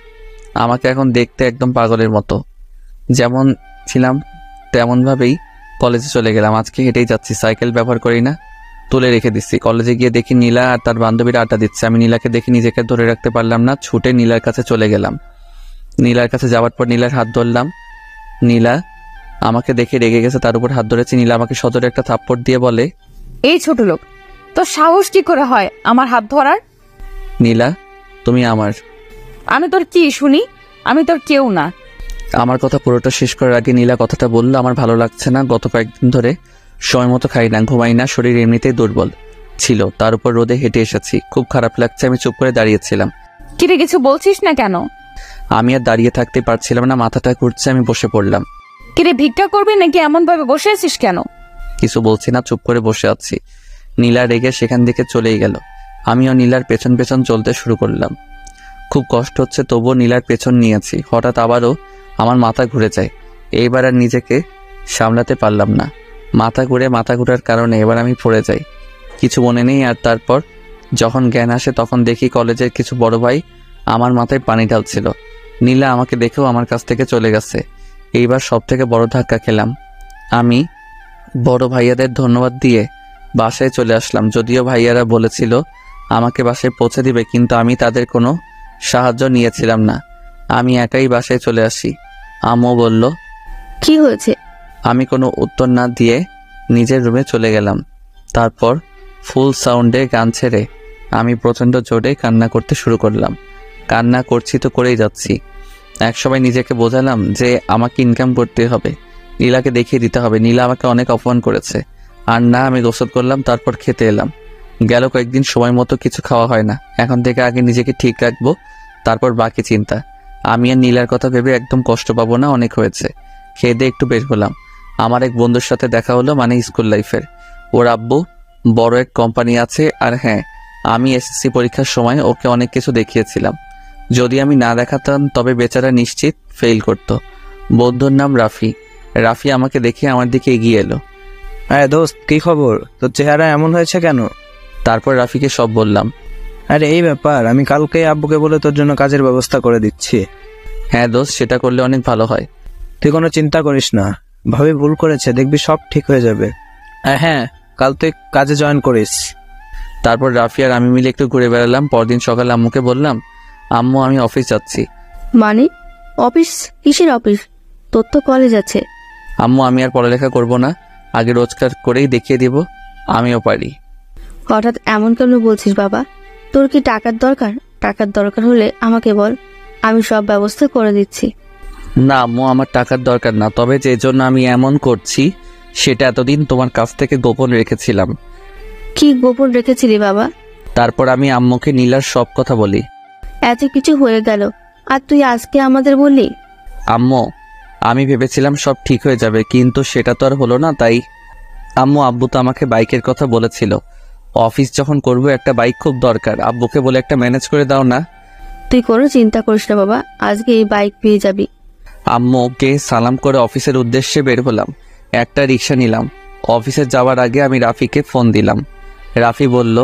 S1: আমাকে এখন দেখতে একদম পাগলের মতো, যেমন ছিলাম তেমনভাবেই কলেজে চলে গেলাম। আজকে হেঁটেই যাচ্ছি, সাইকেল ব্যবহার করি না, তুলে রেখে দিচ্ছি। কলেজে গিয়ে দেখি নীলা আর তার বান্ধবীরা আড্ডা দিচ্ছে। আমি নীলাকে দেখে নিজেকে ধরে রাখতে পারলাম না, ছুটে নীলার কাছে চলে গেলাম। নীলার কাছে যাওয়ার পর নীলার হাত ধরলাম। নীলা আমাকে দেখে রেগে গেছে, তার উপর হাত ধরেছে। নীলা আমাকে সজোরে একটা থাপ্পড় দিয়ে বলে,
S6: এই ছোট লোক, তোর সাহস কি করে হয় আমার হাত ধরার?
S1: নীলা তুমি আমার।
S6: আমি তোর কি শুনি? আমি তোর কেউ না।
S1: আমার কথা পুরোটা শেষ করার আগে নীলা কথাটা বলল, আমার ভালো লাগছে না। গত কয়েকদিন ধরে সময় মতো খাই না, ঘুমাই না, শরীর এমনিতেই দুর্বল ছিল, তার উপর রোদে হেঁটে এসেছি, খুব খারাপ লাগছে। আমি চুপ করে দাঁড়িয়েছিলাম।
S6: কিরে, কিছু বলছিস না কেন?
S1: আমি আর দাঁড়িয়ে থাকতে পারছিলাম না, মাথাটা ঘুরছে, আমি বসে পড়লাম।
S6: কিরে, ভিক্ষা করবি নাকি? এমন ভাবে বসে আছিস কেন?
S1: কিছু বলছি না, চুপ করে বসে আছি। নীলা রেগে সেখান থেকে চলেই গেল। আমিও নীলার পেছন পেছন চলতে শুরু করলাম। খুব কষ্ট হচ্ছে, তবুও নীলার পেছন নিয়েছি। হঠাৎ আবারও আমার মাথা ঘুরে যায়। এইবার আর নিজেকে সামলাতে পারলাম না, মাথা ঘুরার কারণে এবার আমি পড়ে যাই। কিছু মনে নেই। আর তারপর যখন জ্ঞান আসে তখন দেখি কলেজের কিছু বড় ভাই আমার মাথায় পানি ঢালছিল। নীলা আমাকে দেখেও আমার কাছ থেকে চলে গেছে। এইবার সব থেকে বড় ধাক্কা খেলাম। আমি বড় ভাইয়াদের ধন্যবাদ দিয়ে বাসায় চলে আসলাম। যদিও ভাইয়ারা বলেছিল আমাকে বাসায় পৌঁছে দিবে, কিন্তু আমি তাদের কোনো সাহায্য নিয়েছিলাম না। আমি একাই বাসায় চলে আসি। আম্মু বলল,
S5: কি হয়েছে?
S1: আমি কোনো উত্তর না দিয়ে নিজের রুমে চলে গেলাম। তারপর ফুল সাউন্ডে গান ছেড়ে আমি প্রচণ্ড জোরে কান্না করতে শুরু করলাম। কান্না করছি তো করেই যাচ্ছি। একসময় নিজেকে বোঝালাম যে আমাকে ইনকাম করতে হবে, নীলাকে দেখিয়ে দিতে হবে। নীলা আমাকে অনেক অপমান করেছে। আর না, আমি গোসল করলাম, তারপর খেতে এলাম। গেল কয়েকদিন সময় মতো কিছু খাওয়া হয় না। এখন থেকে আগে নিজেকে ঠিক রাখবো, তারপর বাকি চিন্তা। আমি আর নীলার কথা ভেবে একদম কষ্ট পাবো না, অনেক হয়েছে। খেয়ে দিয়ে একটু বের হলাম। আমার এক বন্ধুর সাথে দেখা হলো, মানে স্কুল লাইফের। ওর আব্বু বড় এক কোম্পানি আছে। আর হ্যাঁ, আমি এসএসসি পরীক্ষার সময় ওকে অনেক কিছু দেখিয়েছিলাম। যদি আমি না দেখাতাম তবে বেচারা নিশ্চিত ফেল করত। বন্ধুর নাম রাফি। রাফি আমাকে দেখে আমার দিকে এগিয়ে এলো।
S4: হ্যাঁ দোস্ত, কি খবর? তোর চেহারা এমন হয়েছে কেন?
S1: তারপর রাফিকে সব বললাম।
S4: আরে এই ব্যাপার, আমি কালকে আব্বুকে বলে তোর জন্য কাজের ব্যবস্থা করে দিচ্ছি।
S1: হ্যাঁ দোস্ত, সেটা করলে অনেক ভালো হয়।
S4: তুই কোনো চিন্তা করিস না, ভাবি ভুল করেছে, দেখবি সব ঠিক হয়ে যাবে। হ্যাঁ, কাল তুই কাজে জয়েন করিস।
S1: তারপর রাফি আর আমি মিলে একটু ঘুরে বেড়ালাম। পরদিন সকালে আম্মুকে বললাম, আম্মু আমি অফিস যাচ্ছি।
S5: মানে অফিস? কিসের অফিস? তোর তো কলেজ আছে।
S1: আম্মু আমি আর পড়ালেখা করব না, আগে রোজগার করেই দেখিয়ে দিব আমিও পারি।
S5: হঠাৎ এমন কেন বলছিস বাবা? তোর কি টাকার দরকার? টাকার দরকার হলে আমাকে বল, আমি সব ব্যবস্থা করে দিচ্ছি।
S1: না আম্মু, আমার টাকার দরকার না, তবে যে জন্য আমি এমন করছি সেটা এতদিন তোমার কাছ থেকে গোপন রেখেছিলাম।
S5: কি গোপন রেখেছিলি বাবা?
S1: তারপর আমি আম্মুকে নীলার সব কথা বলি।
S5: এত কিছু হয়ে গেল আর তুই আজকে আমাদের বললি?
S1: আম্মু আমি ভেবেছিলাম সব ঠিক হয়ে যাবে, কিন্তু সেটা তো আর হলো না। তাই আম্মু, আব্বু তো আমাকে বাইকের কথা বলেছিল। অফিস যখন করব একটা বাইক খুব দরকার। আব্বুকে বলে একটা ম্যানেজ করে দাও না।
S5: তুই কোনো চিন্তা করিস না বাবা, আজকে এই বাইক পেয়ে যাবি।
S1: আম্মুকে সালাম করে অফিসের উদ্দেশ্যে বের হলাম। একটা রিক্সা নিলাম। অফিসে যাওয়ার আগে আমি রাফিকে ফোন দিলাম। রাফি বলল,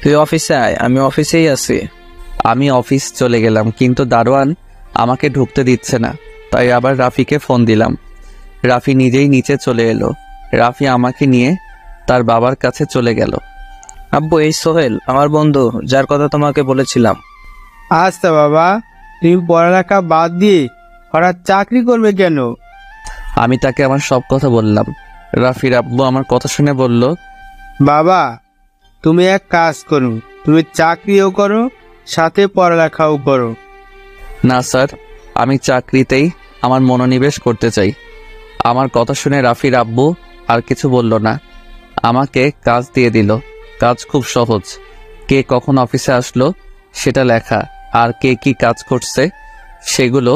S4: তুই অফিসে আয়, আমি অফিসেই আছি।
S1: আমি অফিস চলে গেলাম, কিন্তু দারোয়ান আমাকে ঢুকতে দিচ্ছে না। তাই আবার রাফিকে ফোন দিলাম। রাফি নিজেই নিচে চলে এলো। রাফি আমাকে নিয়ে তার বাবার কাছে চলে গেল।
S4: আব্বু, এই সোহেল আমার বন্ধু, যার কথা তোমাকে বলেছিলাম।
S7: আচ্ছা বাবা, তুমি পড়ালেখা বাদ দিয়ে হঠাৎ চাকরি করবে কেন?
S1: আমি তাকে আমার সব কথা বললাম। রাফির আব্বু আমার কথা শুনে বলল,
S7: বাবা তুমি এক কাজ করো, তুমি চাকরিও করো সাথে পড়ালেখাও করো।
S1: না স্যার, আমি চাকরিতেই আমার মনোনিবেশ করতে চাই। আমার কথা শুনে রাফির আব্বু আর কিছু বলল না, আমাকে কাজ দিয়ে দিল। কাজ খুব সহজ। কে কখন অফিসে আসলো সেটা লেখা, আর কে কি কাজ করছে সেগুলো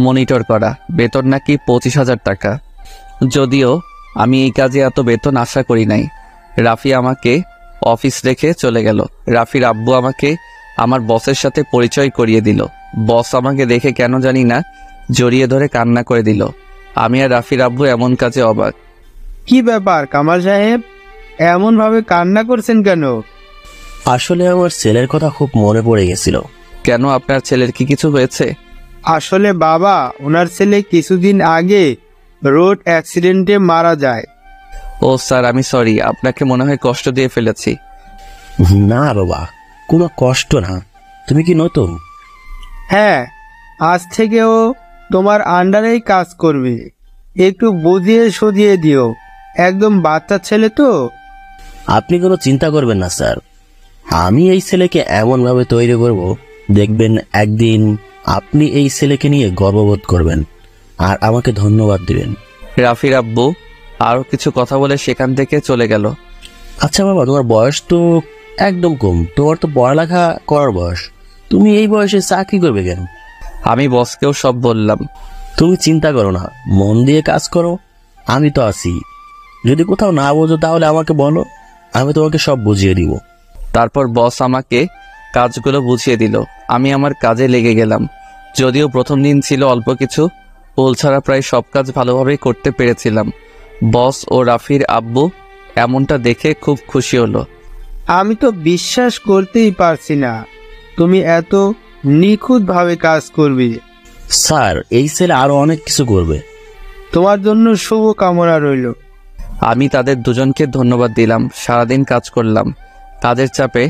S1: মনিটর করা। বেতন নাকি 25,000 টাকা। যদিও আমি এই কাজে এত বেতন আশা করি নাই। রাফি আমাকে অফিস রেখে চলে গেল। রাফির আব্বু আমাকে আমার বসের সাথে পরিচয় করিয়ে দিল। বস আমাকে দেখে কেন জানি না জড়িয়ে ধরে কান্না করে দিল। আমি আর রাফির আব্বু এমন কাজে অবাক।
S7: কি ব্যাপার কামাল সাহেব, এমন ভাবে কান্না করছেন কেন?
S8: আসলে আমার ছেলের কথা খুব মনে পড়ে গেছিল।
S1: কেন, আপনার ছেলের কি কিছু হয়েছে?
S7: আসলে বাবা, ওনার ছেলে কিছুদিন আগে রোড অ্যাক্সিডেন্টে মারা যায়।
S1: ও স্যার, আমি সরি, আপনাকে মনে হয় কষ্ট দিয়ে ফেলেছি।
S8: না বাবা, কোনো কষ্ট না। তুমি কি নতুন?
S7: হ্যাঁ, আজ থেকেও তোমার আন্ডারেই কাজ করবে। একটু বুঝিয়ে সুঝিয়ে দিও, একদম বাচ্চা ছেলে তো।
S8: আপনি কোনো চিন্তা করবেন না স্যার, আমি এই ছেলেকে এমনভাবে তৈরি করব, দেখবেন একদিন আপনি এই ছেলেকে নিয়ে গর্ববোধ করবেন আর আমাকে ধন্যবাদ দিবেন।
S1: রাফির আব্বু আরো কিছু কথা বলে সেখান থেকে চলে গেল।
S8: আচ্ছা বাবা, তোমার বয়স তো একদম কম, তোমার তো পড়ালেখা করার বয়স, তুমি এই বয়সে চাকরি করবে কেন?
S1: আমি বসকেও সব বললাম।
S8: তুমি চিন্তা করো না, মন দিয়ে কাজ করো, আমি তো আছি। যদি কোথাও না বোঝো তাহলে আমাকে বলো, আমি তোমাকে সব বুঝিয়ে দিব।
S1: তারপর বস আমাকে কাজগুলো বুঝিয়ে দিল। আমি আমার কাজে লেগে গেলাম। যদিও প্রথম দিন ছিল, অল্প কিছু ভুল ছাড়া প্রায় সব কাজ ভালোভাবেই করতে পেরেছিলাম। বস ও রাফির আব্বু এমনটা দেখে খুব খুশি হলো।
S7: আমি তো বিশ্বাস করতেই পারছি না তুমি এত নিখুঁতভাবে কাজ করবে।
S8: স্যার, এই ছেলে আরো অনেক কিছু করবে।
S7: তোমার জন্য শুভ কামনা রইল।
S1: আমি তাদের দুজনকে ধন্যবাদ দিলাম। সারাদিন কাজ করলাম। কাজের চাপে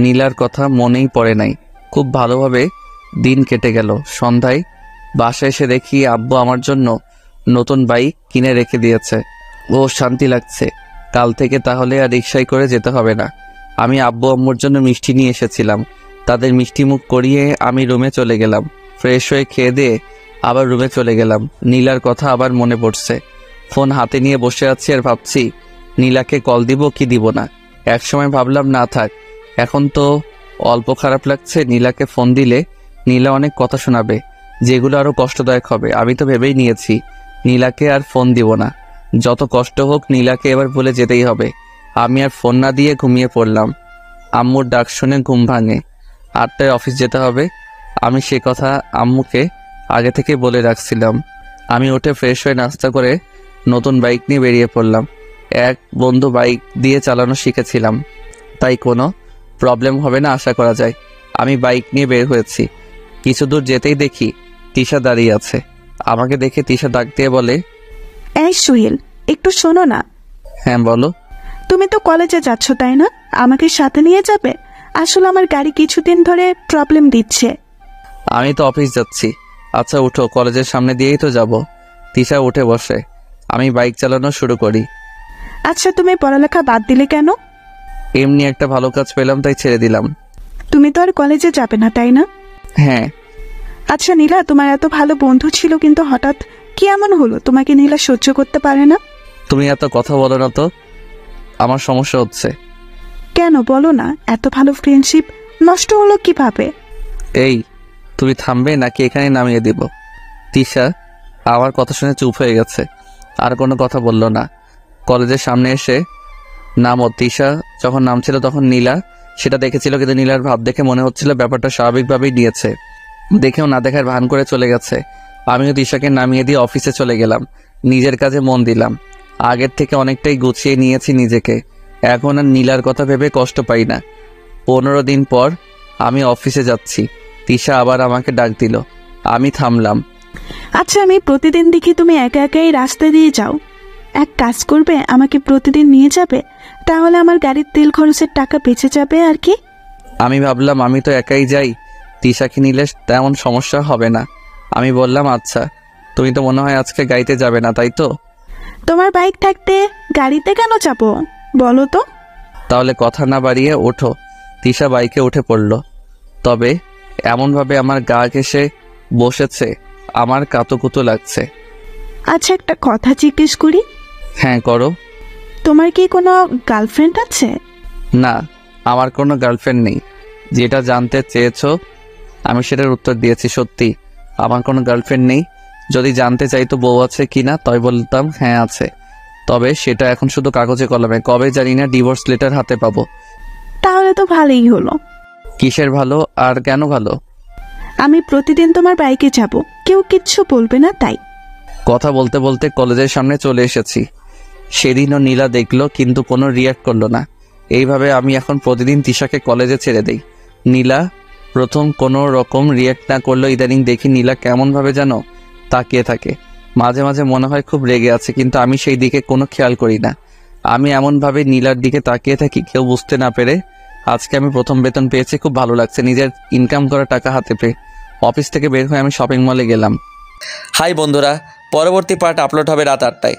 S1: নীলার কথা মনেই পড়ে নাই। খুব ভালোভাবে দিন কেটে গেল। সন্ধ্যায় বাসায় এসে দেখি আব্বু আমার জন্য নতুন বাইক কিনে রেখে দিয়েছে। ও শান্তি লাগছে। কাল থেকে তাহলে আর রিকশায় করে যেতে হবে না। আমি আব্বু আম্মুর জন্য মিষ্টি নিয়ে এসেছিলাম। তাদের মিষ্টি মুখ করিয়ে আমি রুমে চলে গেলাম। ফ্রেশ হয়ে খেয়ে দিয়ে আবার রুমে চলে গেলাম। নীলার কথা আবার মনে পড়ছে। ফোন হাতে নিয়ে বসে আছি আর ভাবছি নীলাকে কল দিব কি দিব না। একসময় ভাবলাম না থাক, এখন তো অল্প খারাপ লাগছে। নীলাকে ফোন দিলে নীলা অনেক কথা শোনাবে, যেগুলো আরো কষ্টদায়ক হবে। আমি তো ভেবেই নিয়েছি নীলাকে আর ফোন দিব না। যত কষ্ট হোক নীলাকে এবার বলে যেতেই হবে। আমি আর ফোন না দিয়ে ঘুমিয়ে পড়লাম। আম্মুর ডাক শুনে ঘুম ভাঙে। 8টায় অফিস যেতে হবে। আমি সে কথা আম্মুকে আগে থেকে বলে রাখছিলাম। আমি উঠে ফ্রেশ হয়ে নাস্তা করে নতুন বাইক নিয়ে বেরিয়ে পড়লাম। এক বন্ধু বাইক দিয়ে চালানো শিখেছিলাম, তাই কোনো প্রবলেম হবে না আশা করা যায়। আমি বাইক নিয়ে বের হয়েছি। কিছু দূর যেতেই দেখি তিশা দাঁড়িয়ে আছে। আমাকে দেখে তিশা ডাক দিয়ে বলে,
S2: এই সুহেল, একটু শোনো না।
S1: হ্যাঁ বলো।
S2: তুমি তো কলেজে যাচ্ছ তাই না? আমাকে সাথে নিয়ে যাবে? আসলে আমার গাড়ি কিছুদিন ধরে প্রবলেম দিচ্ছে।
S1: আমি তো অফিস যাচ্ছি। আচ্ছা উঠো, কলেজের সামনে দিয়েই তো যাব। তিশা উঠে বসে। আমি বাইক চালানো শুরু করি।
S2: আচ্ছা, তুমি পড়ালেখা বাদ দিলে কেন?
S1: এমনি একটা ভালো কাজ পেলাম তাই ছেড়ে দিলাম।
S2: তুমি তো আর কলেজে যাবে না তাই না?
S1: হ্যাঁ।
S2: আচ্ছা নীলা, তোমার এত ভালো বন্ধু ছিল, কিন্তু হঠাৎ কি এমন হলো তোমাকে নীলা সহ্য করতে পারে না?
S1: তুমি এত কথা বলো না তো, আমার সমস্যা হচ্ছে।
S2: কেন বলো না, এত ভালো ফ্রেন্ডশিপ নষ্ট হলো কিভাবে?
S1: এই, তুমি থামবে নাকি এখানে নামিয়ে দিব? তিশা আমার কথা শুনে চুপ হয়ে গেছে, আর কোনো কথা বলল না। কলেজের সামনে এসে নামো। তিশা যখন নামছিল তখন নীলা সেটা দেখেছিল, কিন্তু নীলার ভাব দেখে মনে হচ্ছিল ব্যাপারটা স্বাভাবিকভাবেই নিয়েছে। দেখেও না দেখার ভান করে চলে গেছে। আমিও তিশাকে নামিয়ে দিয়ে অফিসে চলে গেলাম। নিজের কাজে মন দিলাম। আগের থেকে অনেকটাই গুছিয়ে নিয়েছি নিজেকে। এখন আর নীলার কথা ভেবে কষ্ট পাই না। 15 দিন পর আমি অফিসে যাচ্ছি। তিশা আবার আমাকে ডাক দিল। আমি থামলাম।
S2: আচ্ছা, আমি প্রতিদিন দেখি তুমি একা একাই রাস্তা দিয়ে যাও। এক কাজ করবে, আমাকে প্রতিদিন নিয়ে যাবে, তাহলে আমার গাড়ির তেল খরচের টাকা বেঁচে যাবে আর কি।
S1: আমি ভাবলাম আমি তো একাই যাই, তিশাকে নিলে তেমন সমস্যা হবে না। আমি বললাম আচ্ছা। তুমি তো মনে হয় আজকে গাড়িতে যাবে না, তাই তো?
S2: তোমার বাইক থাকতে গাড়িতে কেন যাবো বলো তো?
S1: তাহলে কথা না বাড়িয়ে ওঠো। তিশা বাইকে উঠে পড়ল, তবে এমনভাবে আমার গা ঘেঁষে বসেছে আমার কাতুকুতু লাগছে।
S2: আচ্ছা, একটা কথা জিজ্ঞেস করি?
S1: হ্যাঁ করো।
S2: তোমার কি কোনো গার্লফ্রেন্ড আছে?
S1: না, আমার কোনো গার্লফ্রেন্ড নেই। যেটা জানতে চেয়েছো আমি সেটার উত্তর দিয়েছি। সত্যি আমার কোনো গার্লফ্রেন্ড নেই। যদি জানতে চাইতো বউ আছে কিনা, তাই বলতাম হ্যাঁ আছে। তবে সেটা এখন শুধু কাগজে কলমে, কবে জানি না ডিভোর্স লেটার হাতে পাবো।
S2: তাহলে তো ভালোই হলো।
S1: কিসের ভালো আর কেন ভালো?
S2: আমি প্রতিদিন তোমার বাইকে যাব, কেউ কিচ্ছু বলবে না তাই।
S1: কথা বলতে বলতে কলেজের সামনে চলে এসেছি। সেদিনও নীলা দেখলো কিন্তু কোনো রিয়াক্ট করলো না। এইভাবে আমি এখন প্রতিদিন তিশাকে কলেজে ছেড়ে দেই। নীলা প্রথম কোনো রকম রিয়াক্ট না করলো, ইদানিং দেখি নীলা কেমনভাবে যেন তাকিয়ে থাকে। মাঝে মাঝে মনে হয় খুব রেগে আছে, কিন্তু আমি সেই দিকে কোনো খেয়াল করি না। আমি এমনভাবে নীলার দিকে তাকিয়ে থাকি কেউ বুঝতে না পেরে। আজকে আমি প্রথম বেতন পেয়েছি, খুব ভালো লাগছে নিজের ইনকাম করা টাকা হাতে পেয়ে। অফিস থেকে বের হয়ে আমি শপিং মলে গেলাম।
S9: হাই বন্ধুরা, পরবর্তী পার্ট আপলোড হবে রাত 8টায়।